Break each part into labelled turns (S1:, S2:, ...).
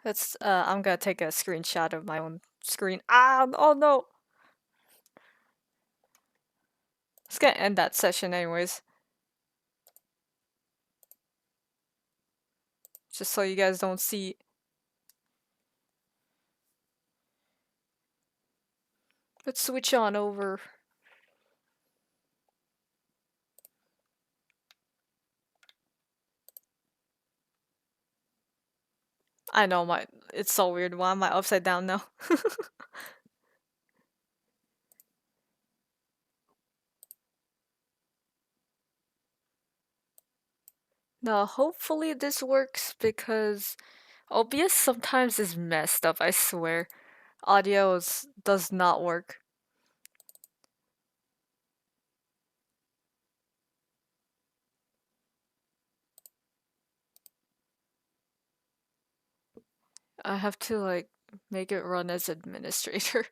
S1: Let's I'm gonna take a screenshot of my own screen. Ah, oh no. It's gonna end that session anyways. Just so you guys don't see. Let's switch on over. I know it's so weird. Why am I upside down now? Now hopefully this works because OBS sometimes is messed up, I swear. Audio does not work. I have to like make it run as administrator.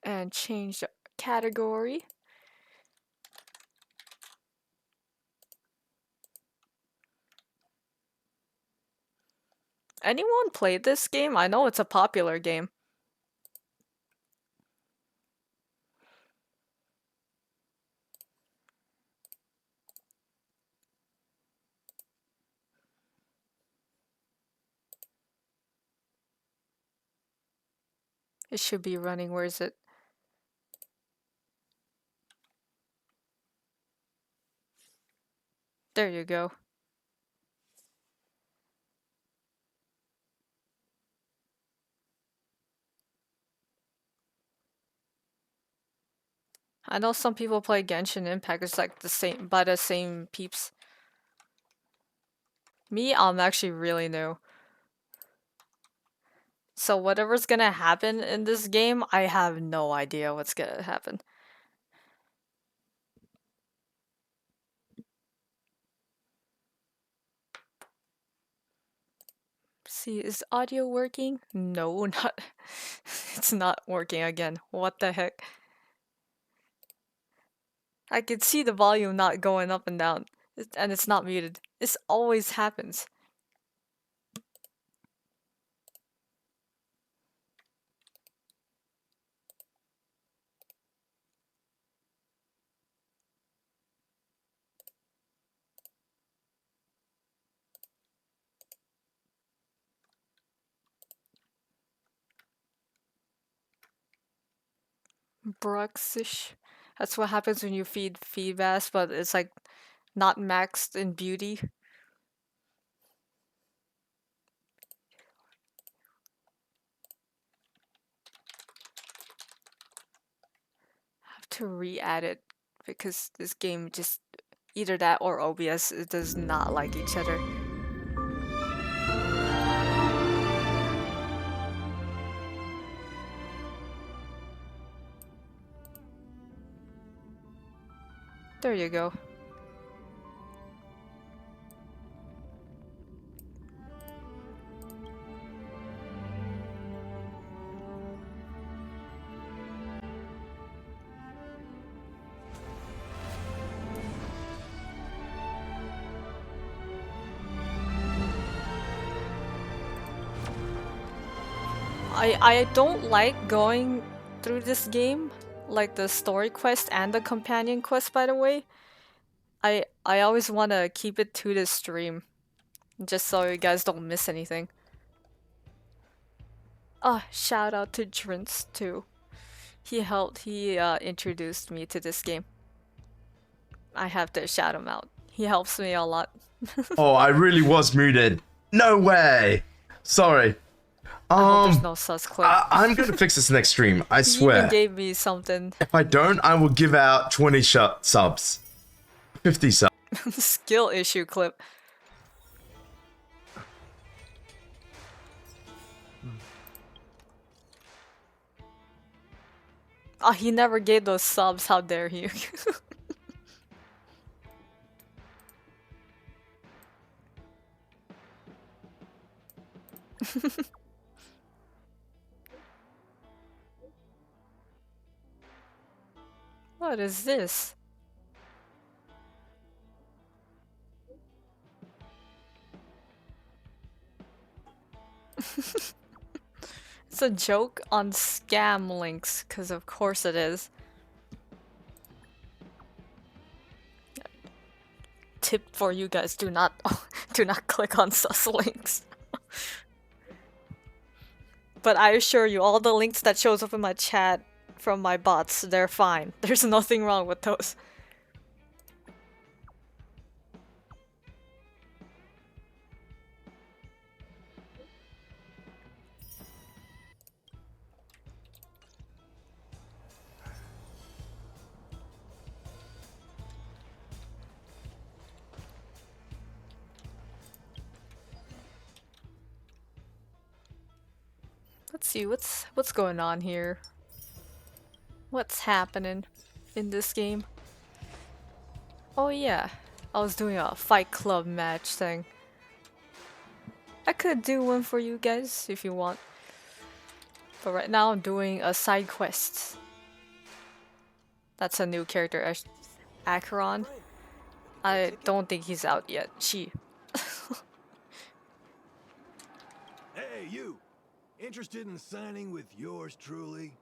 S1: And change the category. Anyone played this game? I know it's a popular game. It should be running. Where is it? There you go. I know some people play Genshin Impact. It's like the same by the same peeps. Me, I'm actually really new. So whatever's gonna happen in this game, I have no idea what's gonna happen. See, is audio working? No, not. It's not working again. What the heck? I could see the volume not going up and down, and it's not muted. This always happens. Bruxish. That's what happens when you feed feedbass, but it's like not maxed in beauty. I have to re-add it because this game just either that or OBS it does not like each other. There you go. I don't like going through this game, like the story quest and the companion quest, by the way. I always want to keep it to the stream, just so you guys don't miss anything. Shout out to Drinst too. He introduced me to this game. I have to shout him out. He helps me a lot.
S2: Oh, I really was muted. No way. Sorry.
S1: I hope there's no sus clip.
S2: I'm gonna fix this next stream. I
S1: He
S2: swear.
S1: even gave me something.
S2: If I don't, I will give out 20 subs. 50 subs.
S1: Skill issue clip. Oh, he never gave those subs. How dare he? What is this? It's a joke on scam links, because of course it is. Tip for you guys, do not do not click on sus links. But I assure you, all the links that shows up in my chat from my bots, they're fine. There's nothing wrong with those. Let's see, what's going on here? What's happening in this game? Oh yeah, I was doing a Fight Club match thing. I could do one for you guys if you want. But right now I'm doing a side quest. That's a new character, Acheron. I don't think he's out yet. She.
S3: Hey, you! Interested in signing with yours truly?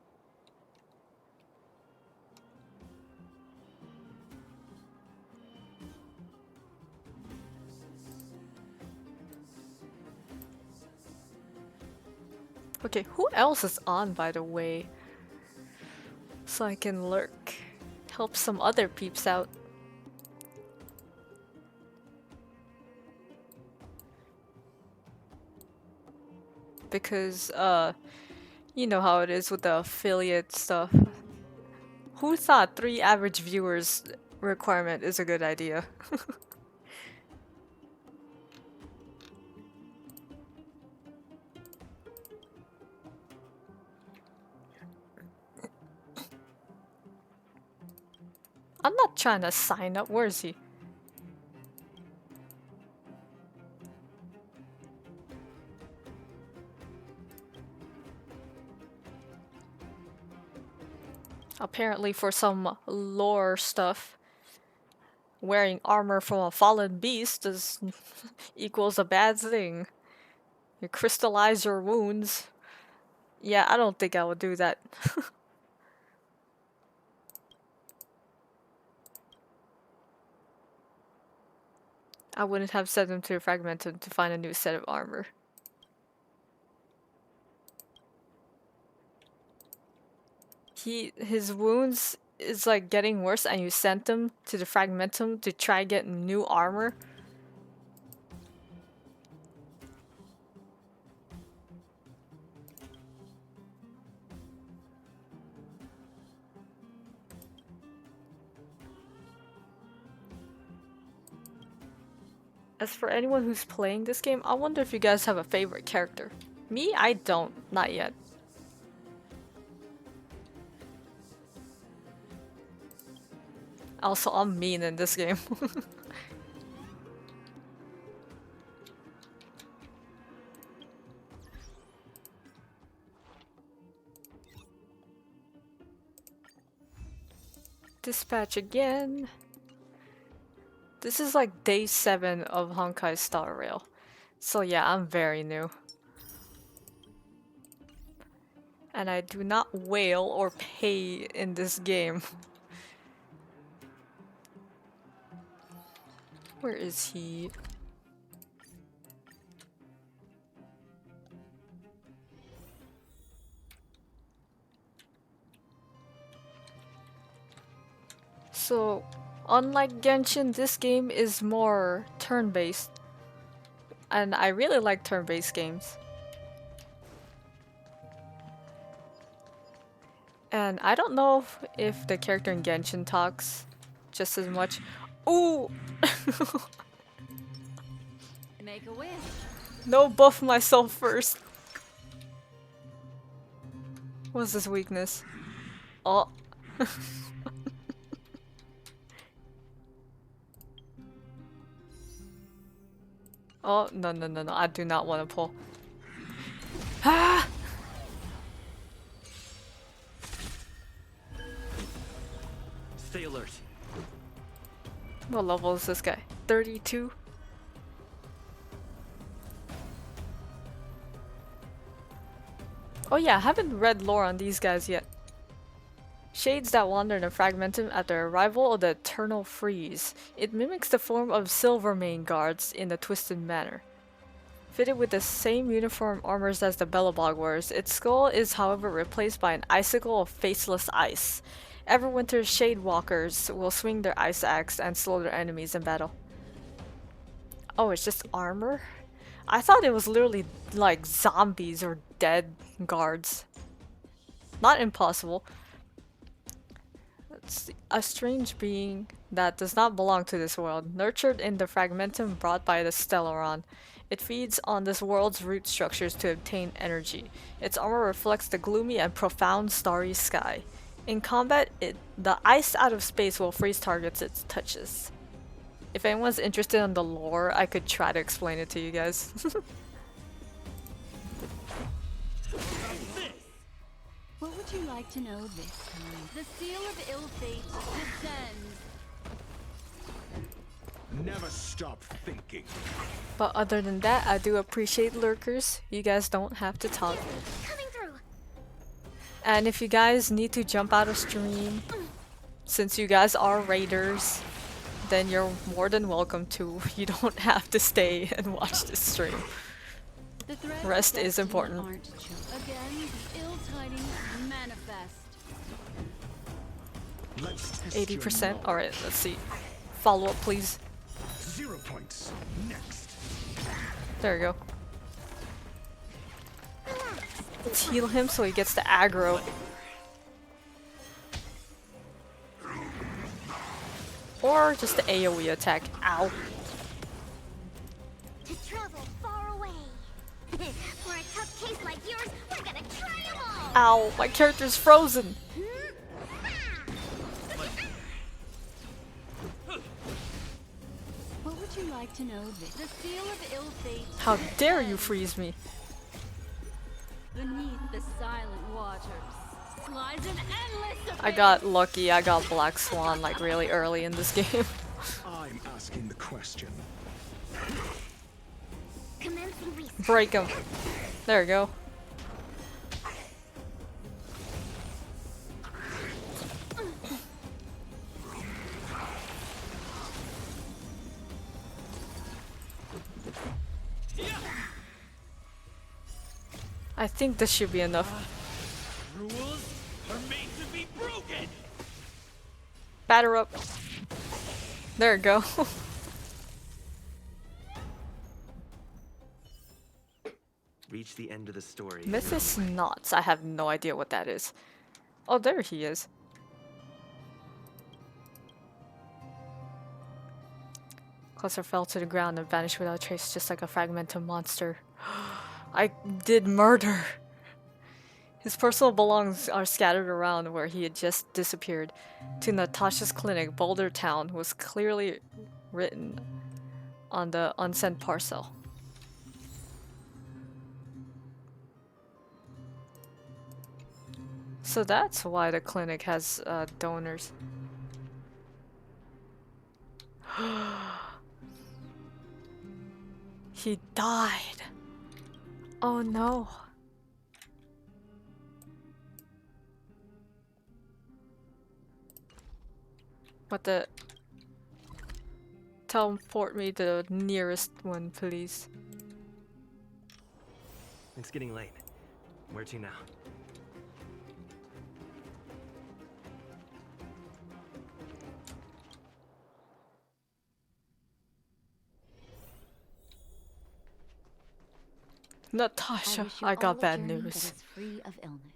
S1: Okay, who else is on, by the way? So I can lurk. Help some other peeps out. Because, you know how it is with the affiliate stuff. Who thought 3 average viewers requirement is a good idea? I'm not trying to sign up. Where is he? Apparently for some lore stuff, wearing armor from a fallen beast is equals a bad thing. You crystallize your wounds. Yeah, I don't think I would do that. I wouldn't have sent him to Fragmentum to find a new set of armor. His wounds is like getting worse and you sent him to the Fragmentum to try get new armor. As for anyone who's playing this game, I wonder if you guys have a favorite character. Me, I don't. Not yet. Also, I'm mean in this game. Dispatch again. This is like day 7 of Honkai Star Rail. So yeah, I'm very new. And I do not wail or pay in this game. Where is he? So, unlike Genshin, this game is more turn-based. And I really like turn-based games. And I don't know if the character in Genshin talks just as much. Ooh!
S4: Make a wish.
S1: No, buff myself first. What's his weakness? Oh. Oh, no, no, no, no. I do not want to pull. Ah!
S4: Stay alert.
S1: What level is this guy? 32? Oh yeah, I haven't read lore on these guys yet. Shades that wander in a fragmentum at the arrival of the Eternal Freeze. It mimics the form of Silvermane guards in a twisted manner. Fitted with the same uniform armors as the Bellabog wears, its skull is however replaced by an icicle of faceless ice. Everwinter's Shade Walkers will swing their ice axe and slow their enemies in battle. Oh, it's just armor? I thought it was literally like zombies or dead guards. Not impossible. It's a strange being that does not belong to this world, nurtured in the fragmentum brought by the Stellaron. It feeds on this world's root structures to obtain energy. Its armor reflects the gloomy and profound starry sky. In combat, the ice out of space will freeze targets it touches. If anyone's interested in the lore, I could try to explain it to you guys.
S5: What would you like to know this time? The seal of ill fate descends.
S3: Never stop thinking.
S1: But other than that, I do appreciate lurkers. You guys don't have to talk.
S5: Coming through.
S1: And if you guys need to jump out of stream, since you guys are raiders, then you're more than welcome to. You don't have to stay and watch this stream.
S5: The threads
S1: Rest
S5: of
S1: is
S5: destiny
S1: important.
S5: aren't true. Again, the ill tidings manifest.
S3: Let's test
S1: 80%? Alright, let's see. Follow up, please.
S3: 0 points. Next.
S1: There we go. Let's heal him so he gets the aggro. Or just the AoE attack. Ow.
S6: To travel far away. For a tough case like yours, we're gonna try them all.
S1: Ow, my character's frozen.
S5: What would you like to know this? The seal of ill fate
S1: How dare you freeze me?
S5: beneath the silent waters lies an endless
S1: I got lucky, I got Black Swan like really early in this game.
S3: I'm asking the question.
S6: Commencing research.
S1: Break him. There we go. I think this should be enough.
S4: Rules are made to be broken.
S1: Batter up. There we go.
S4: Reach the end of the story.
S1: Mrs. Knots. I have no idea what that is. Oh, there he is. Cluster fell to the ground and vanished without trace, just like a fragmented monster. I did murder! His personal belongings are scattered around where he had just disappeared. To Natasha's clinic, Boulder Town, was clearly written on the unsent parcel. So that's why the clinic has donors. He died. Oh no. What the? Teleport me to the nearest one, please.
S4: It's getting late. Where to now?
S1: Natasha,
S5: wish you
S1: I
S5: all
S1: got
S5: a
S1: bad
S5: journey that
S1: news.
S5: is free of illness.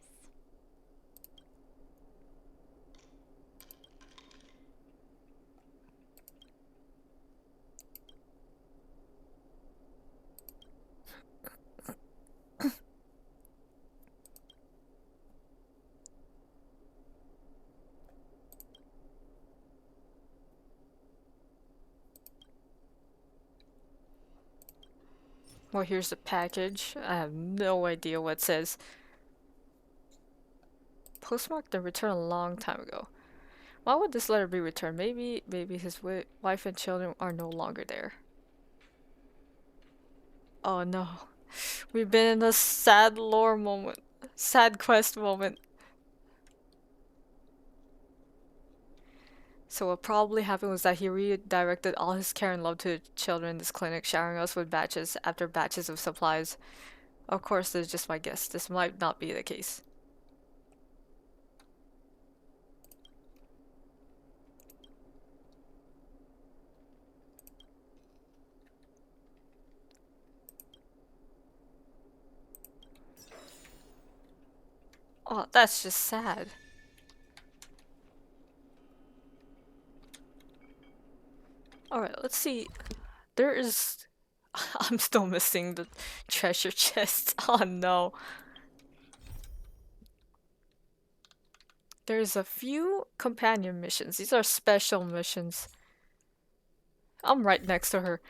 S1: Well, here's the package. I have no idea what it says. Postmarked and returned a long time ago. Why would this letter be returned? Maybe his wife and children are no longer there. Oh no. We've been in a sad lore moment. Sad quest moment. So what probably happened was that he redirected all his care and love to the children in this clinic, showering us with batches after batches of supplies. Of course, this is just my guess. This might not be the case. Oh, that's just sad. Alright, let's see. There is... I'm still missing the treasure chest. Oh no. There's a few companion missions. These are special missions. I'm right next to her.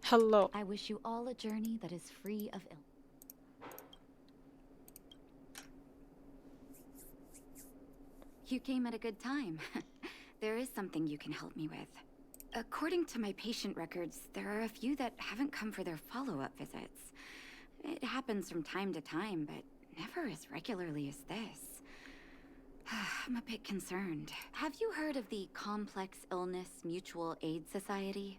S1: Hello.
S5: I wish you all a journey that is free of ill. You came at a good time. There is something you can help me with. According to my patient records, there are a few that haven't come for their follow-up visits. It happens from time to time, but never as regularly as this. I'm a bit concerned. Have you heard of the Complex Illness Mutual Aid Society?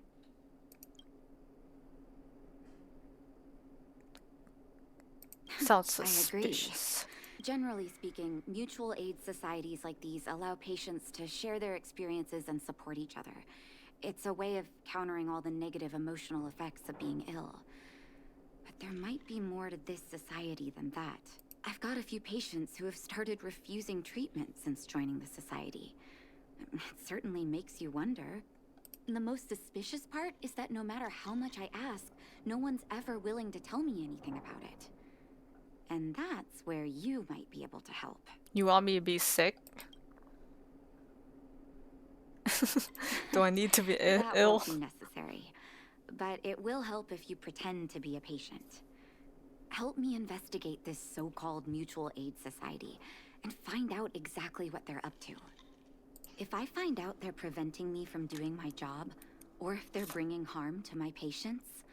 S1: Sounds
S5: I agree.
S1: suspicious.
S5: Generally speaking, mutual aid societies like these allow patients to share their experiences and support each other. It's a way of countering all the negative emotional effects of being ill. But there might be more to this society than that. I've got a few patients who have started refusing treatment since joining the society. It certainly makes you wonder. The most suspicious part is that no matter how much I ask, no one's ever willing to tell me anything about it. And that's where you might be able to help.
S1: You want me to be sick? Do I need to be
S5: That
S1: ill?
S5: won't be necessary, but it will help if you pretend to be a patient. Help me investigate this so-called mutual aid society and find out exactly what they're up to. If I find out they're preventing me from doing my job, or if they're bringing harm to my patients,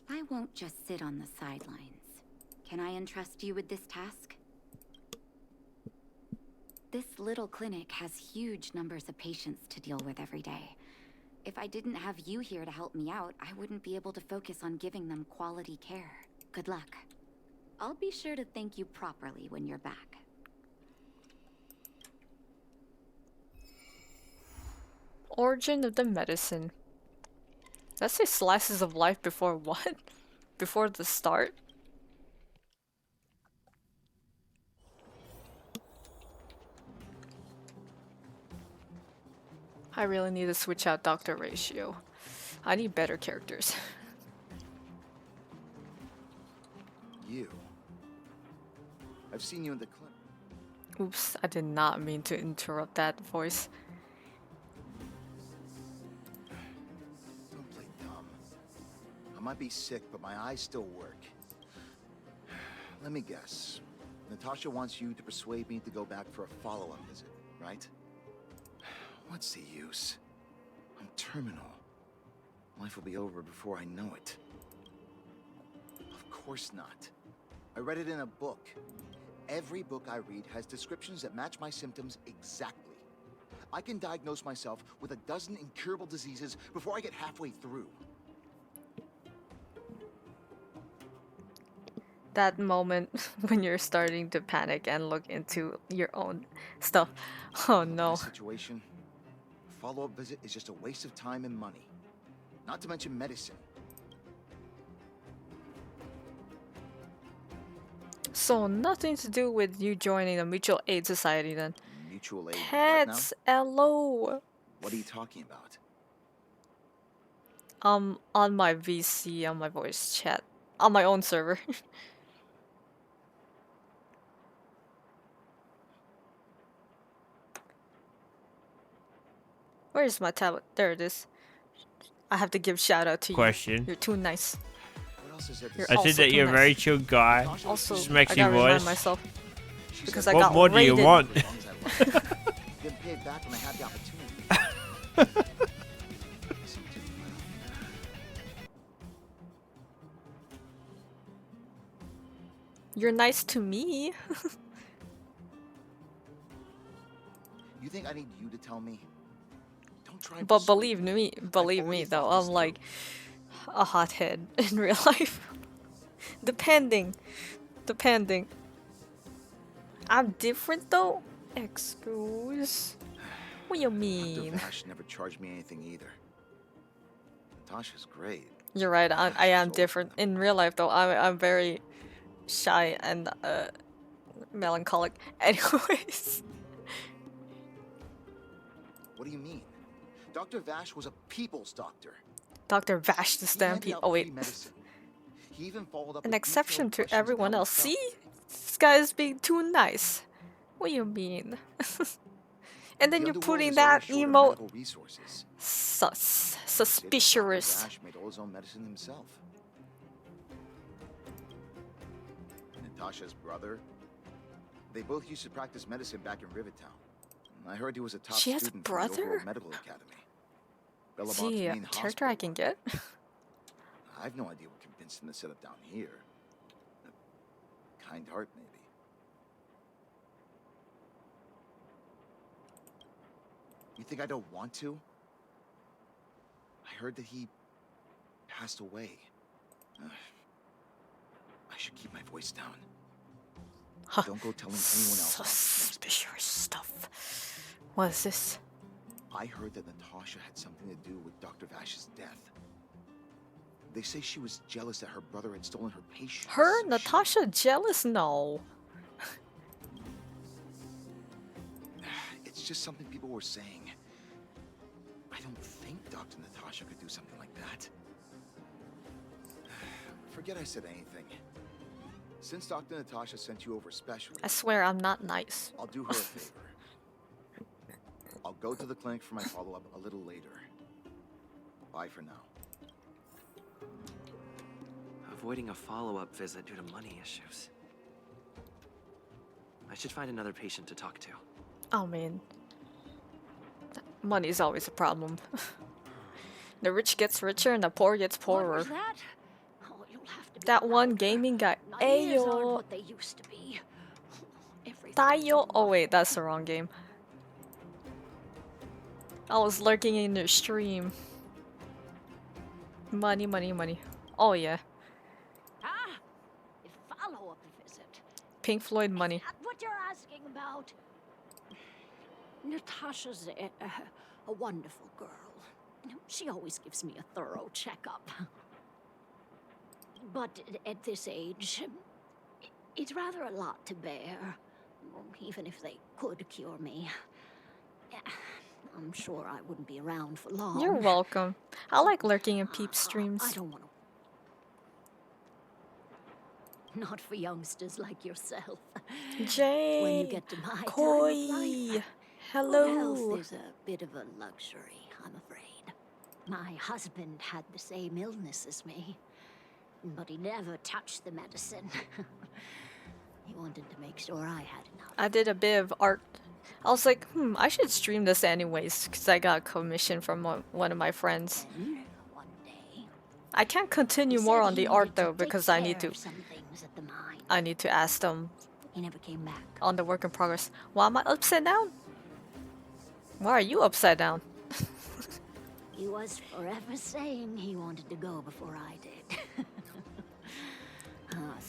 S5: I won't just sit on the sidelines. Can I entrust you with this task? This little clinic has huge numbers of patients to deal with every day. If I didn't have you here to help me out, I wouldn't be able to focus on giving them quality care. Good luck. I'll be sure to thank you properly when you're back.
S1: Origin of the medicine. Let's say slices of life before what? Before the start? I really need to switch out Dr. Ratio. I need better characters.
S7: You. I've seen you in the clinic.
S1: Oops, I did not mean to interrupt that voice.
S7: Don't play dumb. I might be sick, but my eyes still work. Let me guess. Natasha wants you to persuade me to go back for a follow-up visit, right? What's the use? I'm terminal. Life will be over before I know it. Of course not. I read it in a book. Every book I read has descriptions that match my symptoms exactly. I can diagnose myself with a dozen incurable diseases before I get halfway through.
S1: That moment when you're starting to panic and look into your own stuff. Oh no.
S7: This situation, a follow-up visit is just a waste of time and money. Not to mention medicine.
S1: So nothing to do with you joining a mutual aid society then.
S7: Mutual aid what now?
S1: Pets, hello.
S7: What are you talking about?
S1: On my VC, on my voice chat, on my own server. Where is my tablet? There it is. I have to give shout out to you.
S4: Question.
S1: You're too nice.
S7: What else is there to
S1: You're
S7: say?
S4: I
S1: also
S4: said that
S1: too
S4: you're a
S1: nice.
S4: very chill guy.
S1: Also,
S4: Smexy
S1: I gotta remind
S4: voice.
S1: myself
S7: She
S1: because
S7: said,
S1: I
S4: What
S1: got
S4: more do you
S1: raided.
S4: want?
S7: as long as I like it. Getting paid back when I had the opportunity.
S1: You're nice to me.
S7: You think I need you to tell me? Don't try and
S1: But
S7: persuade
S1: believe me,
S7: I've
S1: believe
S7: already
S1: me though,
S7: thought this
S1: I'm like
S7: through.
S1: a hothead in real life. Depending. I'm different though? Excuse. What do you mean?
S7: Dr. Vash never charged me anything either. Natasha's great.
S1: You're right, I
S7: She's
S1: am
S7: older
S1: different.
S7: than
S1: In real life though, I'm very shy and melancholic. Anyways.
S7: What do you mean? Dr. Vash was a people's doctor.
S1: Dr. Vash the
S7: He handed
S1: Stampede.
S7: out
S1: Oh
S7: free
S1: wait.
S7: medicine. He even followed up
S1: An
S7: with
S1: exception
S7: detailed
S1: to
S7: questions on
S1: everyone
S7: how he
S1: else.
S7: felt.
S1: See? This guy is being too nice. What do you mean? And then
S7: The
S1: you're
S7: underworld
S1: putting
S7: is always
S1: that
S7: short of
S1: emote.
S7: medical resources.
S1: Suspicious.
S7: Dr. Vash made all his own medicine himself. Natasha's brother. They both used to practice medicine back in Rivertown. I heard he was a top
S1: She has a
S7: student from the
S1: brother?
S7: overall medical academy.
S1: Is he a character I can get?
S7: I have no idea what convinced him to set up down here. A kind heart, maybe. You think I don't want to? I heard that he passed away. I should keep my voice down.
S1: Huh.
S7: Don't go telling anyone else.
S1: Suspicious stuff. What is this?
S7: I heard that Natasha had something to do with Dr. Vash's death. They say she was jealous that her brother had stolen her patients.
S1: Her? Natasha jealous? No.
S7: It's just something people were saying. I don't think Dr. Natasha could do something like that. Forget I said anything. Since Dr. Natasha sent you over specially,
S1: I swear I'm not nice.
S7: I'll do her a favor. I'll go to the clinic for my follow-up a little later. Bye for now.
S8: Avoiding a follow-up visit due to money issues. I should find another patient to talk to.
S1: Oh man. Money's always a problem. The rich gets richer and the poor gets poorer.
S6: That? Oh, you'll have to be
S1: That one
S6: louder.
S1: gaming guy.
S6: My ears aren't
S1: Ayo.
S6: what they used to be. Everything's
S1: Tayo. Oh
S6: muffled.
S1: wait, that's the wrong game. I was lurking in your stream. Money, money, money. Oh yeah.
S6: Ah, a follow-up visit.
S1: Pink Floyd money.
S6: That's what you're asking about. Natasha's a wonderful girl. She always gives me a thorough checkup. But at this age, it's rather a lot to bear. Even if they could cure me. I'm sure I wouldn't be around for long.
S1: You're welcome. I like lurking in Peeps streams.
S6: I don't want to. Not for youngsters like yourself.
S1: Jay.
S6: When you get to my time of
S1: Koi.
S6: life,
S1: Hello.
S6: good health is a bit of a luxury, I'm afraid. My husband had the same illness as me, but he never touched the medicine. He wanted to make sure I had enough.
S1: I did a bit of art. I was like, I should stream this anyways, because I got a commission from one of my friends.
S6: Then, one day,
S1: I can't continue
S6: he
S1: more
S6: said
S1: on
S6: he
S1: the art
S6: needed to
S1: though,
S6: take
S1: because I need
S6: care
S1: to
S6: of some things at the mine.
S1: I need to ask them
S6: He never came back.
S1: on the work in progress. Why am I upside down? Why are you upside down?
S6: He was forever saying he wanted to go before I did.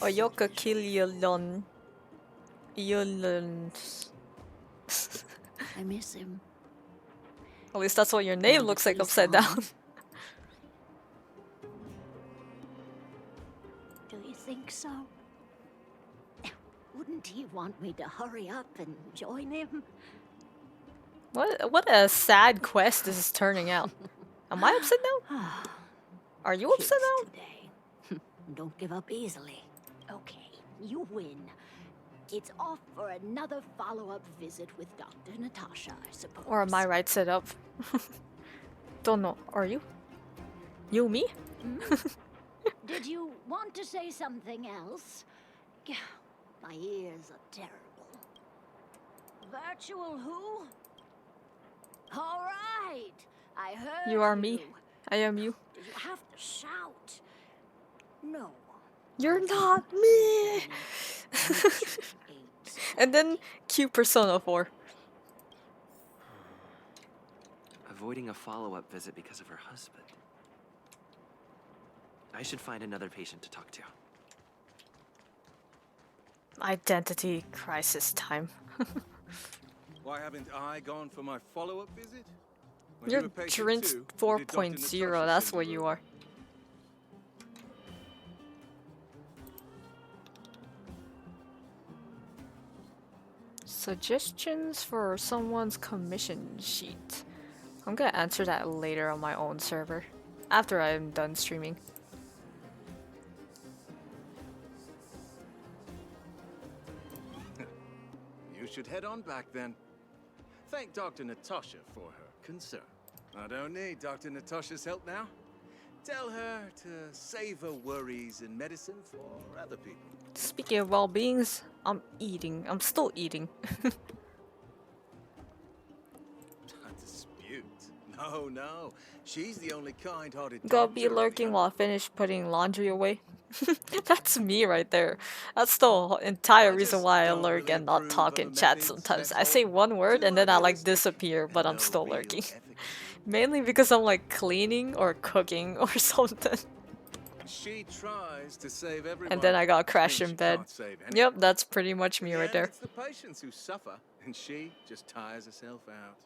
S1: Oyoka Killion.
S6: I miss him.
S1: At least that's what your name
S6: Now
S1: looks
S6: that
S1: like
S6: he's
S1: upside
S6: gone.
S1: down.
S6: Do you think so? Wouldn't he want me to hurry up and join him?
S1: What a sad quest this is turning out. Am I upside down? Are you upside
S6: Kids
S1: down?
S6: today. Don't give up easily. Okay, you win. It's off for another follow-up visit with Dr. Natasha, I suppose.
S1: Or am I right set up? Don't know. Are you? You, me?
S6: Did you want to say something else? My ears are terrible. Virtual who? All right. I heard
S1: You are me. I am you.
S6: You have to shout. No.
S1: You're not me! And then cue Persona 4.
S8: Avoiding a follow-up visit because of her husband. I should find another patient to talk to.
S1: Identity crisis time.
S9: Why haven't I gone for my follow-up visit? When
S1: You're
S9: you were patient
S1: Drinst
S9: too, or did Dr.
S1: 4.0,
S9: Natasha
S1: that's
S9: send
S1: what
S9: you
S1: you
S9: over?
S1: are. Suggestions for someone's commission sheet. I'm gonna answer that later on my own server. After I'm done streaming.
S9: You should head on back then. Thank Dr. Natasha for her concern. I don't need Dr. Natasha's help now. Tell her to save her worries in medicine for other people.
S1: Speaking of well-beings, I'm eating. I'm still eating.
S9: A dispute? No. She's the only kind-hearted
S1: Gonna
S9: doctor
S1: be lurking while I finish putting laundry away. That's me right there. That's the entire reason why I lurk and not talk in chat sometimes. I say one word and then I like disappear, but I'm still lurking. Mainly because I'm like cleaning or cooking or something.
S9: She tries to save everyone.
S1: And then I got crashed
S9: means
S1: in
S9: she
S1: bed.
S9: can't save anyone.
S1: Yep, that's pretty much me
S9: In the
S1: right
S9: end,
S1: there.
S9: It's the patients who suffer, and she just tires herself out.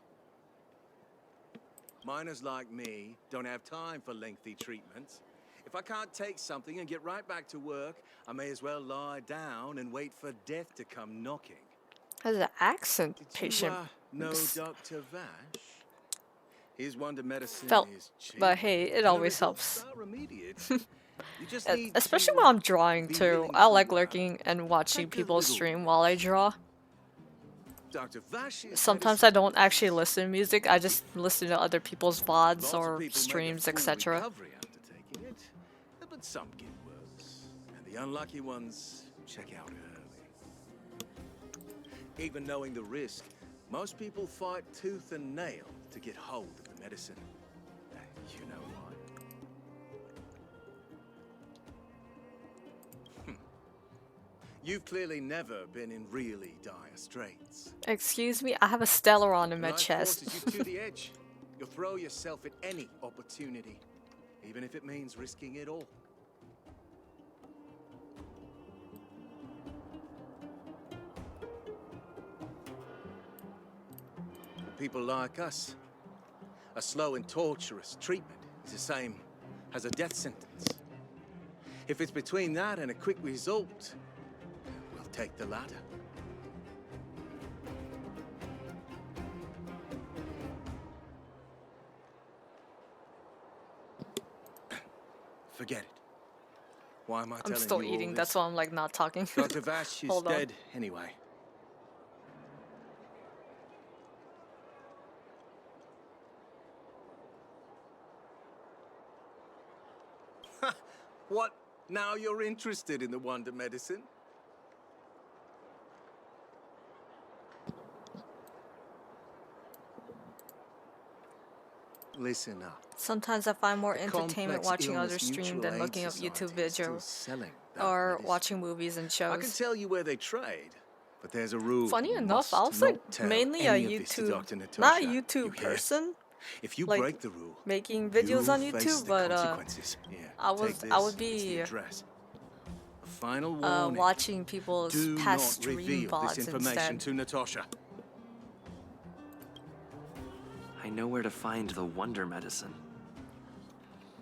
S9: Miners like me don't have time for lengthy treatments. If I can't take something and get right back to work, I may as well lie down and wait for death to come knocking.
S1: Has an accent,
S9: Did
S1: patient.
S9: you know Dr. Vash? His wonder medicine
S1: Felt,
S9: is cheap.
S1: but hey, it
S9: and the
S1: always
S9: results
S1: helps.
S9: are immediate. You just need
S1: Especially
S9: to
S1: when I'm drawing
S9: be
S1: too.
S9: willing
S1: I like
S9: to,
S1: lurking and watching
S9: take a
S1: people
S9: little
S1: stream while I draw.
S9: Dr. Vash's
S1: Sometimes I don't actually listen to music, I just listen to other people's VODs or streams, etc.
S9: Recovery after taking it, but some get worse, and the unlucky ones check out early. Even knowing the risk, most people fight tooth and nail to get hold of the medicine. You know why? You've clearly never been in really dire straits.
S1: Excuse me, I have a Stellar in my
S9: Life
S1: chest.
S9: forces you to the edge. You'll throw yourself at any opportunity, even if it means risking it all. For people like us, a slow and torturous treatment is the same as a death sentence. If it's between that and a quick result, we'll take the latter. Forget it. Why am I
S1: I'm
S9: telling
S1: still
S9: you all
S1: eating,
S9: this?
S1: that's why I'm like not talking.
S9: Dr. Vash is
S1: Hold on.
S9: dead anyway. What? Now you're interested in the wonder medicine? Listen up.
S1: Sometimes I find more
S9: The
S1: entertainment
S9: complex
S1: watching other
S9: illness
S1: streams
S9: mutual
S1: than
S9: aid
S1: looking up YouTube
S9: society is still
S1: videos
S9: selling that
S1: or
S9: medicine.
S1: watching movies and
S9: I can
S1: shows.
S9: tell you where they trade, but there's a rule.
S1: Funny
S9: You
S1: enough, I
S9: must
S1: was like
S9: not tell
S1: mainly a
S9: any of this to
S1: YouTube,
S9: Dr.
S1: not a
S9: Natasha. You
S1: YouTube
S9: hear?
S1: person,
S9: If you
S1: like,
S9: break the rule,
S1: making videos on
S9: you'll face
S1: YouTube,
S9: the
S1: but
S9: consequences. Here,
S1: I
S9: take
S1: would
S9: this. It's the
S1: be
S9: address. A final warning.
S1: watching people's
S9: Do
S1: past
S9: not
S1: stream
S9: reveal
S1: VODs
S9: this information
S1: instead.
S9: to Natasha.
S8: I know where to find the wonder medicine.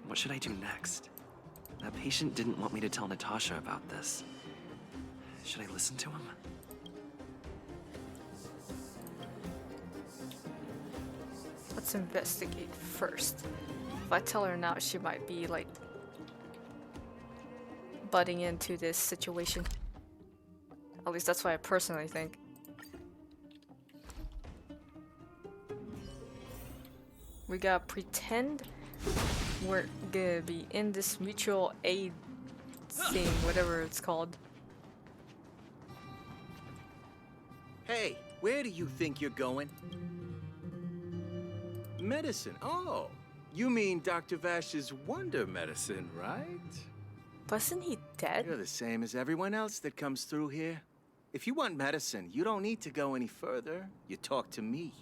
S8: What should I do next? That patient didn't want me to tell Natasha about this. Should I listen to him?
S1: Let's investigate first. If I tell her now, she might be like butting into this situation. At least that's what I personally think. We gotta pretend we're gonna be in this mutual aid thing, whatever it's called.
S9: Hey, where do you think you're going? Medicine. Oh, you mean Dr. Vash's wonder medicine, right?
S1: Wasn't he dead?
S9: You're the same as everyone else that comes through here. If you want medicine, you don't need to go any further. You talk to me.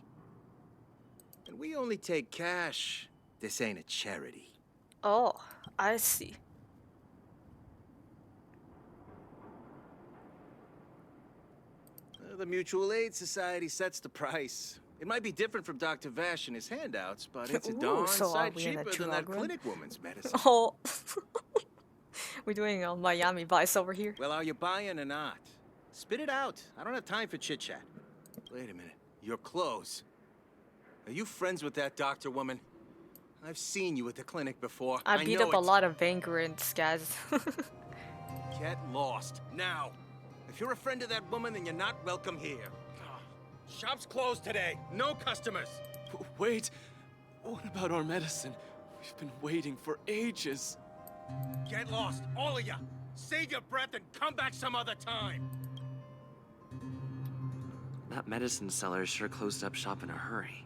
S9: And we only take cash. This ain't a charity.
S1: Oh, I see.
S9: The Mutual Aid Society sets the price. It might be different from Dr. Vash and his handouts, but it's a
S1: Ooh,
S9: darn
S1: so are
S9: sight
S1: we in a
S9: cheaper than that
S1: drug run?
S9: clinic woman's medicine.
S1: Oh. We're doing a Miami Vice over here.
S9: Well, are you buying or not? Spit it out. I don't have time for chit-chat. Wait a minute. Your clothes. Are you friends with that doctor woman? I've seen you at the clinic before.
S1: I beat
S9: know
S1: up a
S9: it.
S1: lot of vagrants, guys.
S9: Get lost. Now. If you're a friend of that woman, then you're not welcome here. Shop's closed today. No customers.
S8: Wait. What about our medicine? We've been waiting for ages.
S9: Get lost, all of you. Save your breath and come back some other time.
S8: That medicine seller sure closed up shop in a hurry.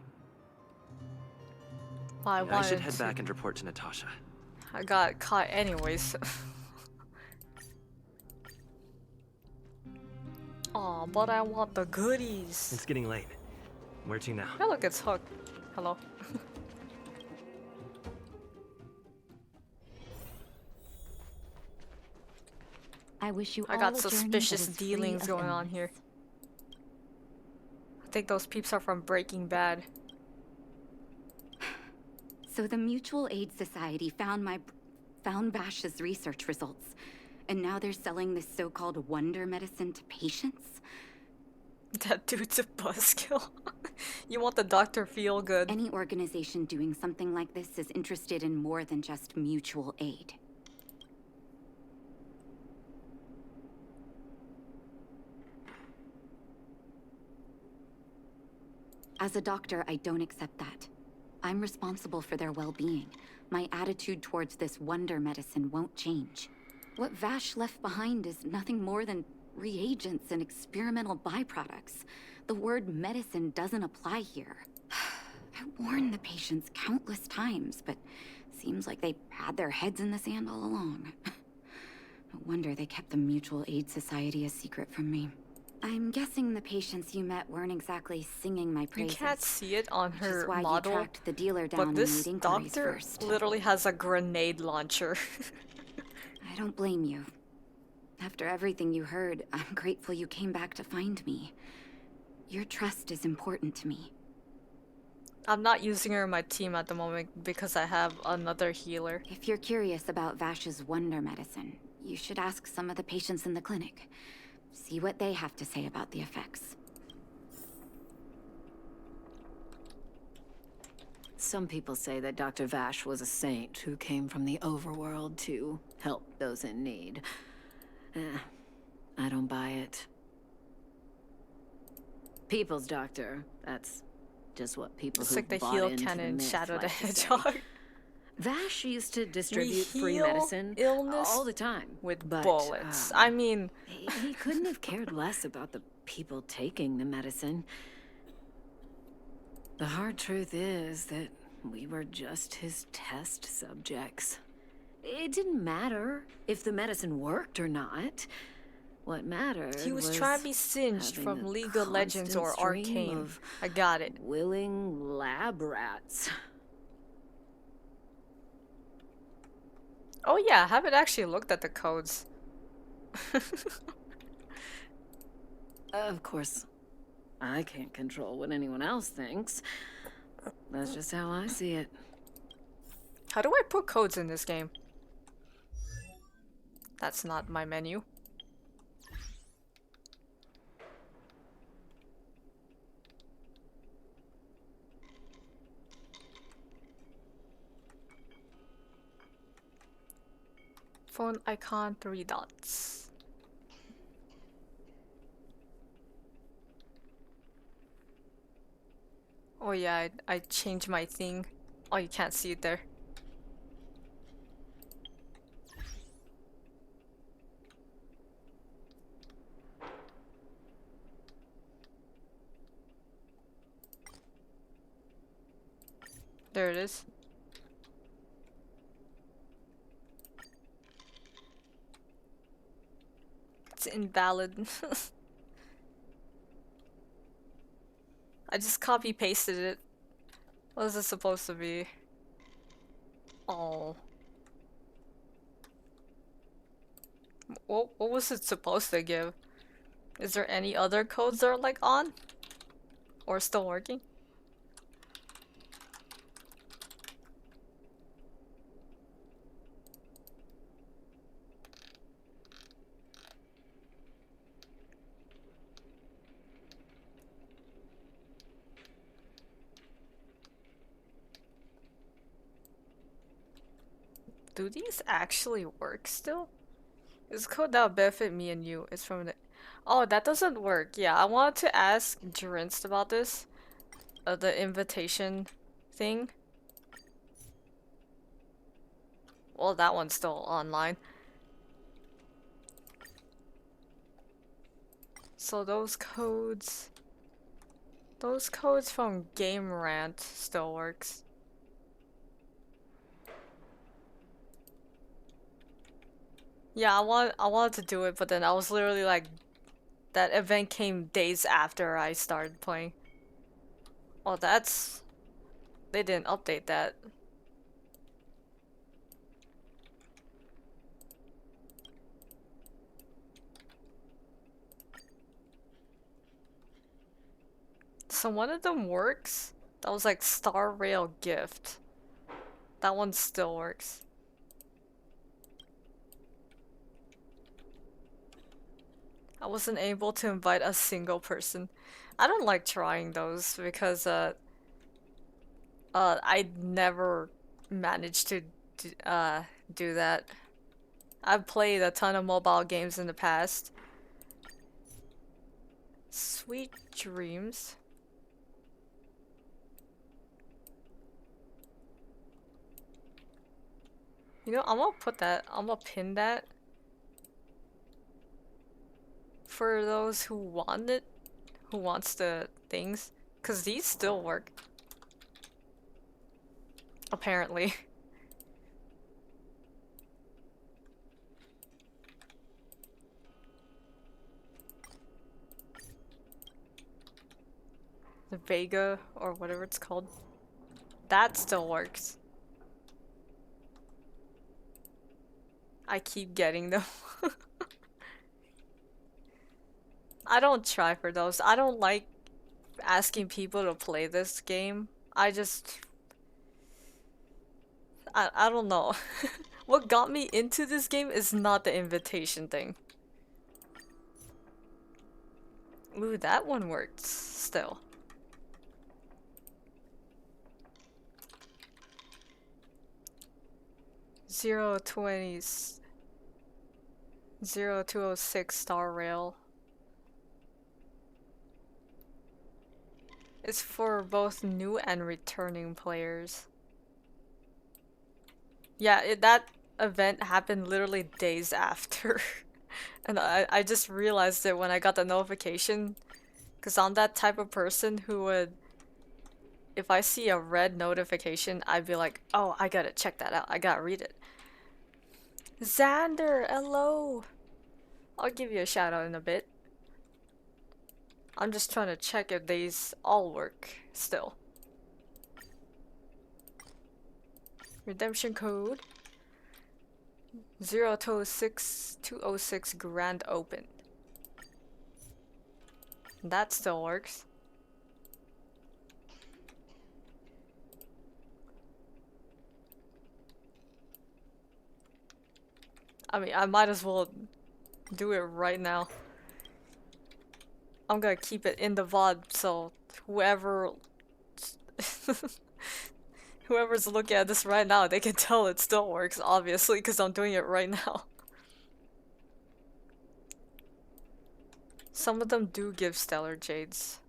S1: I
S8: I
S1: wanted
S8: should head
S1: to.
S8: back and report to Natasha.
S1: I got caught anyways. Aw, but I want the goodies.
S8: It's getting late. Where to now?
S1: Oh, look, it's Hook. Hello.
S5: I wish you
S1: I
S5: all
S1: got
S5: a journey that
S1: suspicious
S5: is free
S1: dealings
S5: of
S1: going on
S5: illness.
S1: here. I think those peeps are from Breaking Bad.
S5: So the Mutual Aid Society found Vash's research results, and now they're selling this so-called wonder medicine to patients?
S1: That dude's a buzzkill. You want the doctor feel good.
S5: Any organization doing something like this is interested in more than just mutual aid. As a doctor, I don't accept that. I'm responsible for their well-being. My attitude towards this wonder medicine won't change. What Vash left behind is nothing more than reagents and experimental byproducts. The word medicine doesn't apply here. I warned the patients countless times, but seems like they had their heads in the sand all along. No wonder they kept the Mutual Aid Society a secret from me. I'm guessing the patients you met weren't exactly singing my
S1: You
S5: praises.
S1: can't see it on
S5: Which is
S1: her
S5: why
S1: model,
S5: you tracked the dealer down
S1: but
S5: and
S1: this
S5: made inquiries
S1: doctor
S5: first.
S1: literally has a grenade launcher.
S5: I don't blame you. After everything you heard, I'm grateful you came back to find me. Your trust is important to me.
S1: I'm not using her in my team at the moment because I have another healer.
S5: If you're curious about Vash's wonder medicine, you should ask some of the patients in the clinic. See what they have to say about the effects.
S10: Some people say that Dr. Vash was a saint who came from the overworld to help those in need. I don't buy it. People's doctor, that's just what people
S1: It's
S10: who
S1: like the
S10: bought
S1: heal
S10: into
S1: cannon
S10: the myth
S1: Shadow the
S10: like to say.
S1: Hedgehog.
S10: Vash used to
S1: We
S10: distribute free
S1: heal
S10: medicine
S1: illness
S10: all the time.
S1: with
S10: but,
S1: bullets. I mean,
S10: he couldn't have cared less about the people taking the medicine. The hard truth is that we were just his test subjects. It didn't matter if the medicine worked or not. What mattered
S1: he was trying to be singed
S10: having
S1: from
S10: a
S1: League of Legends or
S10: constant stream
S1: Arcane.
S10: of
S1: I got it.
S10: willing lab rats.
S1: Oh yeah, I haven't actually looked at the codes.
S10: Of course, I can't control what anyone else thinks. That's just how I see it.
S1: How do I put codes in this game? That's not my menu. Phone icon, 3 dots. Oh yeah, I changed my thing. Oh, you can't see it there. There it is. It's invalid. I just copy pasted it. What is it supposed to be? Oh. What was it supposed to give? Is there any other codes that are like on? Or still working? Do these actually work still? This code that would benefit me and you is from the... Oh, that doesn't work. Yeah, I wanted to ask Drinst about this. The invitation thing. Well, that one's still online. So those codes from Game Rant still works. Yeah, I wanted to do it, but then I was literally like, that event came days after I started playing. Well, that's... They didn't update that. So one of them works. That was like Star Rail Gift. That one still works. I wasn't able to invite a single person. I don't like trying those because I never managed to do that. I've played a ton of mobile games in the past. Sweet dreams. You know, I'm gonna pin that for those who want it, who wants the things, cause these still work. Apparently. The Vega, or whatever it's called. That still works. I keep getting them. I don't try for those. I don't like asking people to play this game. I don't know. What got me into this game is not the invitation thing. Ooh, that one works still. Zero 20s. 0206 Star Rail. It's for both new and returning players. Yeah, that event happened literally days after. And I just realized it when I got the notification. Because I'm that type of person who would... If I see a red notification, I'd be like, oh, I gotta check that out. I gotta read it. Xander, hello! I'll give you a shout out in a bit. I'm just trying to check if these all work still. Redemption code 0206 Grand Open. That still works. I mean, I might as well do it right now. I'm gonna keep it in the VOD so whoever's looking at this right now, they can tell it still works, obviously, because I'm doing it right now. Some of them do give stellar jades.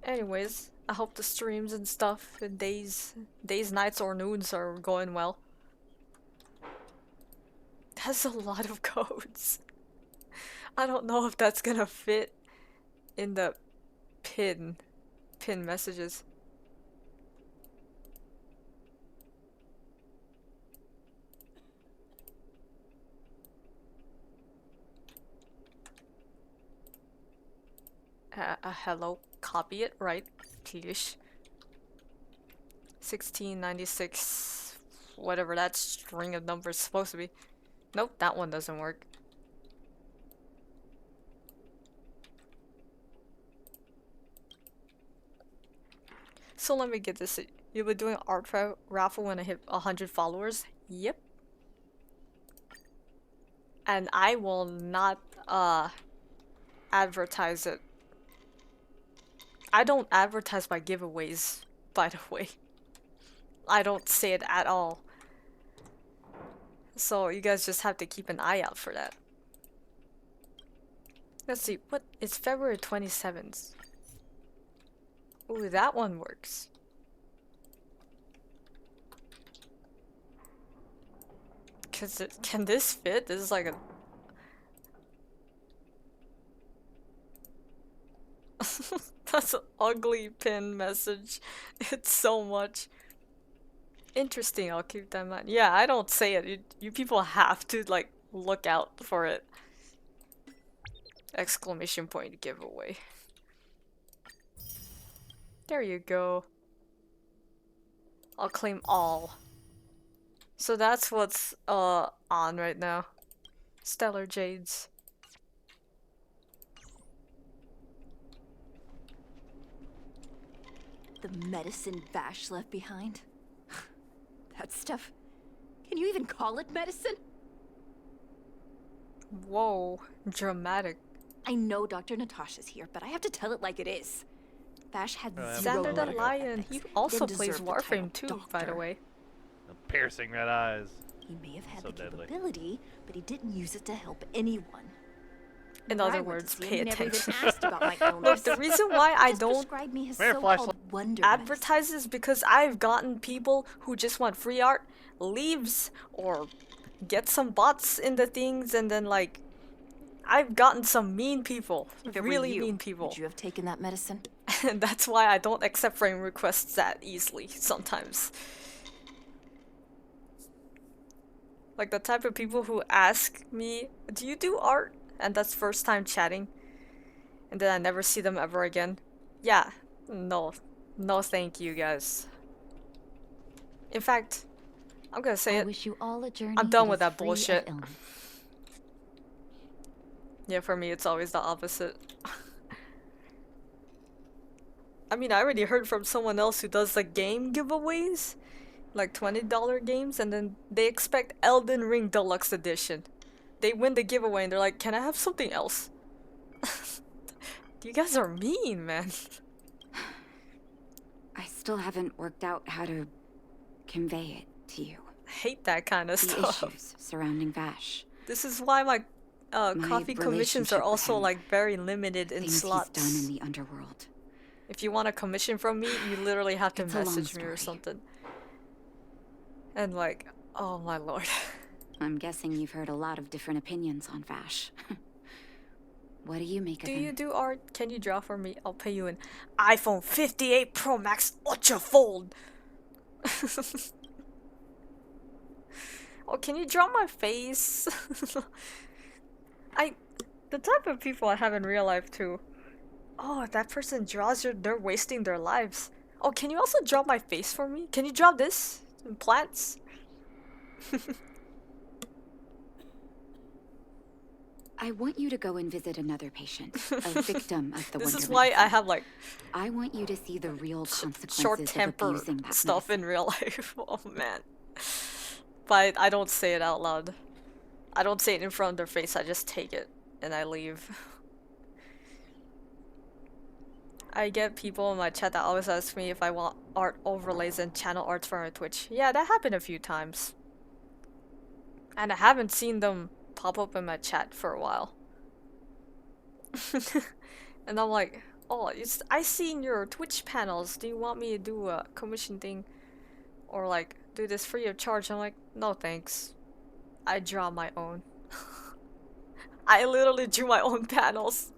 S1: Anyways, I hope the streams and stuff in days, nights, or noons are going well. That's a lot of codes. I don't know if that's gonna fit in the pin pinned messages. Hello, copy it, right? Please. 1696, whatever that string of numbers is supposed to be. Nope, that one doesn't work. So let me get this. You'll be doing an art raffle when I hit 100 followers? Yep. And I will not advertise it. I don't advertise my giveaways, by the way. I don't say it at all. So you guys just have to keep an eye out for that. Let's see, what? It's February 27th. Ooh, that one works. Can this fit? This is like a... That's an ugly pin message. It's so much. Interesting, I'll keep that in mind. Yeah, I don't say it. You people have to, like, look out for it. Exclamation point giveaway. There you go. I'll claim all. So that's what's on right now. Stellar Jades.
S11: The medicine Vash left behind? That stuff... Can you even call it medicine?
S1: Whoa, dramatic.
S11: I know Dr. Natasha's here, but I have to tell it like it is. Vash had zero
S1: Xander the Lion, he also plays Warframe too,
S11: doctor.
S1: by the way.
S12: Piercing red eyes.
S11: He may have had
S12: So
S11: the
S12: deadly.
S11: capability, but he didn't use it to help anyone.
S1: In
S11: When
S1: other
S11: I went
S1: words,
S11: to see
S1: pay
S11: him, he never
S1: attention.
S11: even asked about my
S1: Look,
S11: illness.
S1: the reason why I
S11: Just
S1: don't
S11: prescribed me his
S12: Rare
S11: so-called
S12: flashlight.
S11: wonder
S1: advertise is because I've gotten people who just want free art, leaves, or get some bots in the things, and then like, I've gotten some mean people,
S11: If it were
S1: really
S11: you,
S1: mean people.
S11: Would you have taken that medicine?
S1: And that's why I don't accept frame requests that easily sometimes. Like the type of people who ask me, do you do art? And that's first time chatting. And then I never see them ever again. Yeah, no. No thank you guys. In fact, I'm gonna say
S5: I
S1: it.
S5: wish you all a journey
S1: I'm done
S5: that
S1: with
S5: is
S1: that
S5: free of
S1: bullshit.
S5: illness.
S1: Yeah, for me it's always the opposite. I mean, I already heard from someone else who does like game giveaways. Like $20 games, and then they expect Elden Ring Deluxe Edition. They win the giveaway and they're like, can I have something else? You guys are mean, man.
S5: I still haven't worked out how to convey it to you.
S1: I hate that kind of
S5: The
S1: stuff.
S5: issues surrounding Vash.
S1: This is why my coffee commissions are
S5: relationship with
S1: also
S5: him.
S1: like very limited in
S5: Things
S1: slots.
S5: he's done in the underworld.
S1: If you want a commission from me, you literally have to
S5: It's a long
S1: message me or
S5: story.
S1: something. And like, oh my lord.
S5: I'm guessing you've heard a lot of different opinions on Vash. What do you make of
S1: Do
S5: him?
S1: you do art? Can you draw for me? I'll pay you an iPhone 58 Pro Max Ultra Fold. Oh, can you draw my face? The type of people I have in real life too. Oh, if that person draws they're wasting their lives. Oh, can you also draw my face for me? Can you draw this? And plants?
S5: I want you to go and visit another patient, a victim of the
S1: This
S5: Wonder
S1: is why I
S5: Medicine.
S1: have like
S5: I want you to see the real consequences
S1: short
S5: of
S1: temper
S5: abusing that
S1: stuff
S5: medicine.
S1: in real life. Oh man. But I don't say it out loud. I don't say it in front of their face, I just take it and I leave. I get people in my chat that always ask me if I want art overlays and channel arts for my Twitch. Yeah, that happened a few times. And I haven't seen them pop up in my chat for a while. And I'm like, oh, I seen your Twitch panels. Do you want me to do a commission thing? Or like, do this free of charge? I'm like, no thanks. I draw my own. I literally drew my own panels.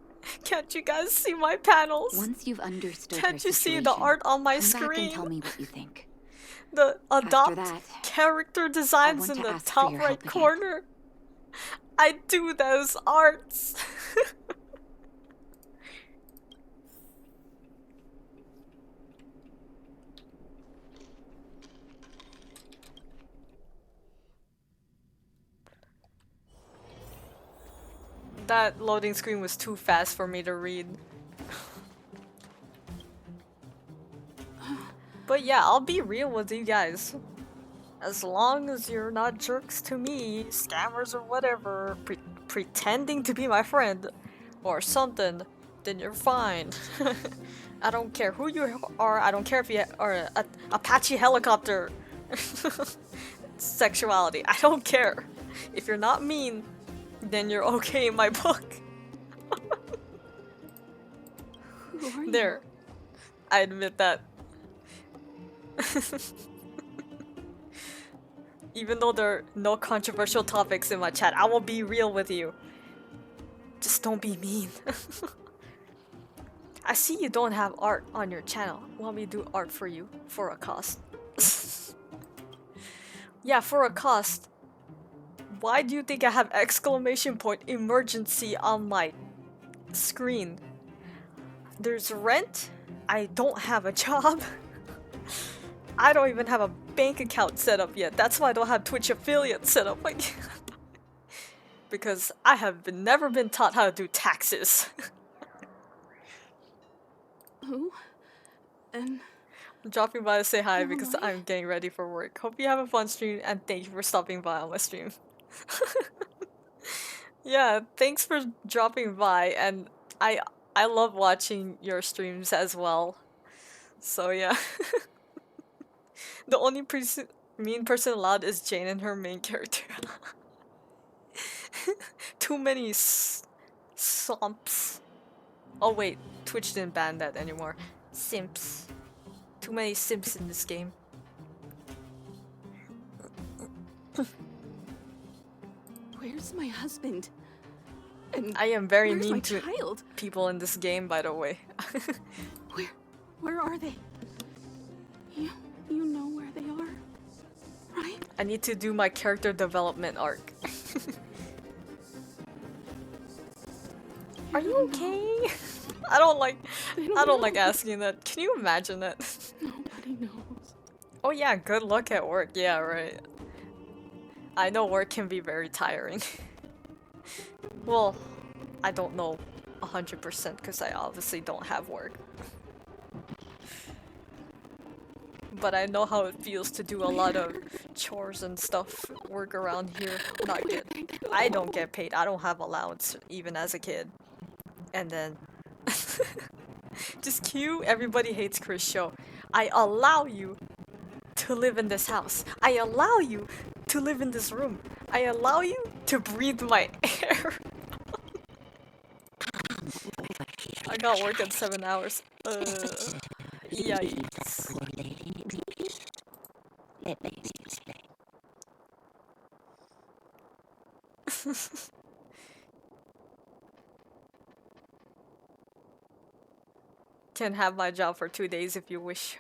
S1: Can't you guys see my panels?
S5: Once you've understood
S1: Can't
S5: her
S1: you see the
S5: situation,
S1: art on my
S5: come back and
S1: screen?
S5: tell me what you think.
S1: The adopt
S5: that,
S1: character designs
S5: want
S1: in
S5: to
S1: the
S5: ask for
S1: top
S5: your
S1: right
S5: help again.
S1: corner. I do those arts. That loading screen was too fast for me to read. But yeah, I'll be real with you guys. As long as you're not jerks to me, scammers or whatever, pretending to be my friend or something, then you're fine. I don't care who you are, I don't care if you are a Apache helicopter. Sexuality, I don't care. If you're not mean, then you're okay in my book.
S11: Who are you?
S1: There. I admit that. Even though there are no controversial topics in my chat, I will be real with you. Just don't be mean. I see you don't have art on your channel. Want me to do art for you for a cost? Yeah, for a cost. Why do you think I have exclamation point emergency on my screen? There's rent. I don't have a job. I don't even have a bank account set up yet. That's why I don't have Twitch affiliate set up. Because I have never been taught how to do taxes.
S11: Who? And
S1: I'm dropping by to say hi
S11: you're
S1: because
S11: alive?
S1: I'm getting ready for work. Hope you have a fun stream and thank you for stopping by on my stream. Yeah, thanks for dropping by, and I love watching your streams as well. So yeah. The only mean person allowed is Jane and her main character. Too many somps. Oh wait, Twitch didn't ban that anymore. Simps. Too many simps in this game.
S11: Where's my husband? And
S1: I am very
S11: where's
S1: mean
S11: my
S1: to
S11: child?
S1: people in this game, by the way.
S11: Where are they? You know where they are, right?
S1: I need to do my character development arc. Are you okay? I don't like asking that. Can you imagine that?
S11: Nobody knows.
S1: Oh yeah, good luck at work. Yeah, right. I know work can be very tiring. Well, I don't know 100% because I obviously don't have work. But I know how it feels to do a lot of chores and stuff, work around here, not get. I don't get paid, I don't have allowance even as a kid. And then just cue everybody hates Chris show. I allow you to live in this house. I allow you to live in this room. I allow you to breathe my air. I got work in 7 hours. Yikes.
S6: Let me explain.
S1: Can have my job for 2 days if you wish.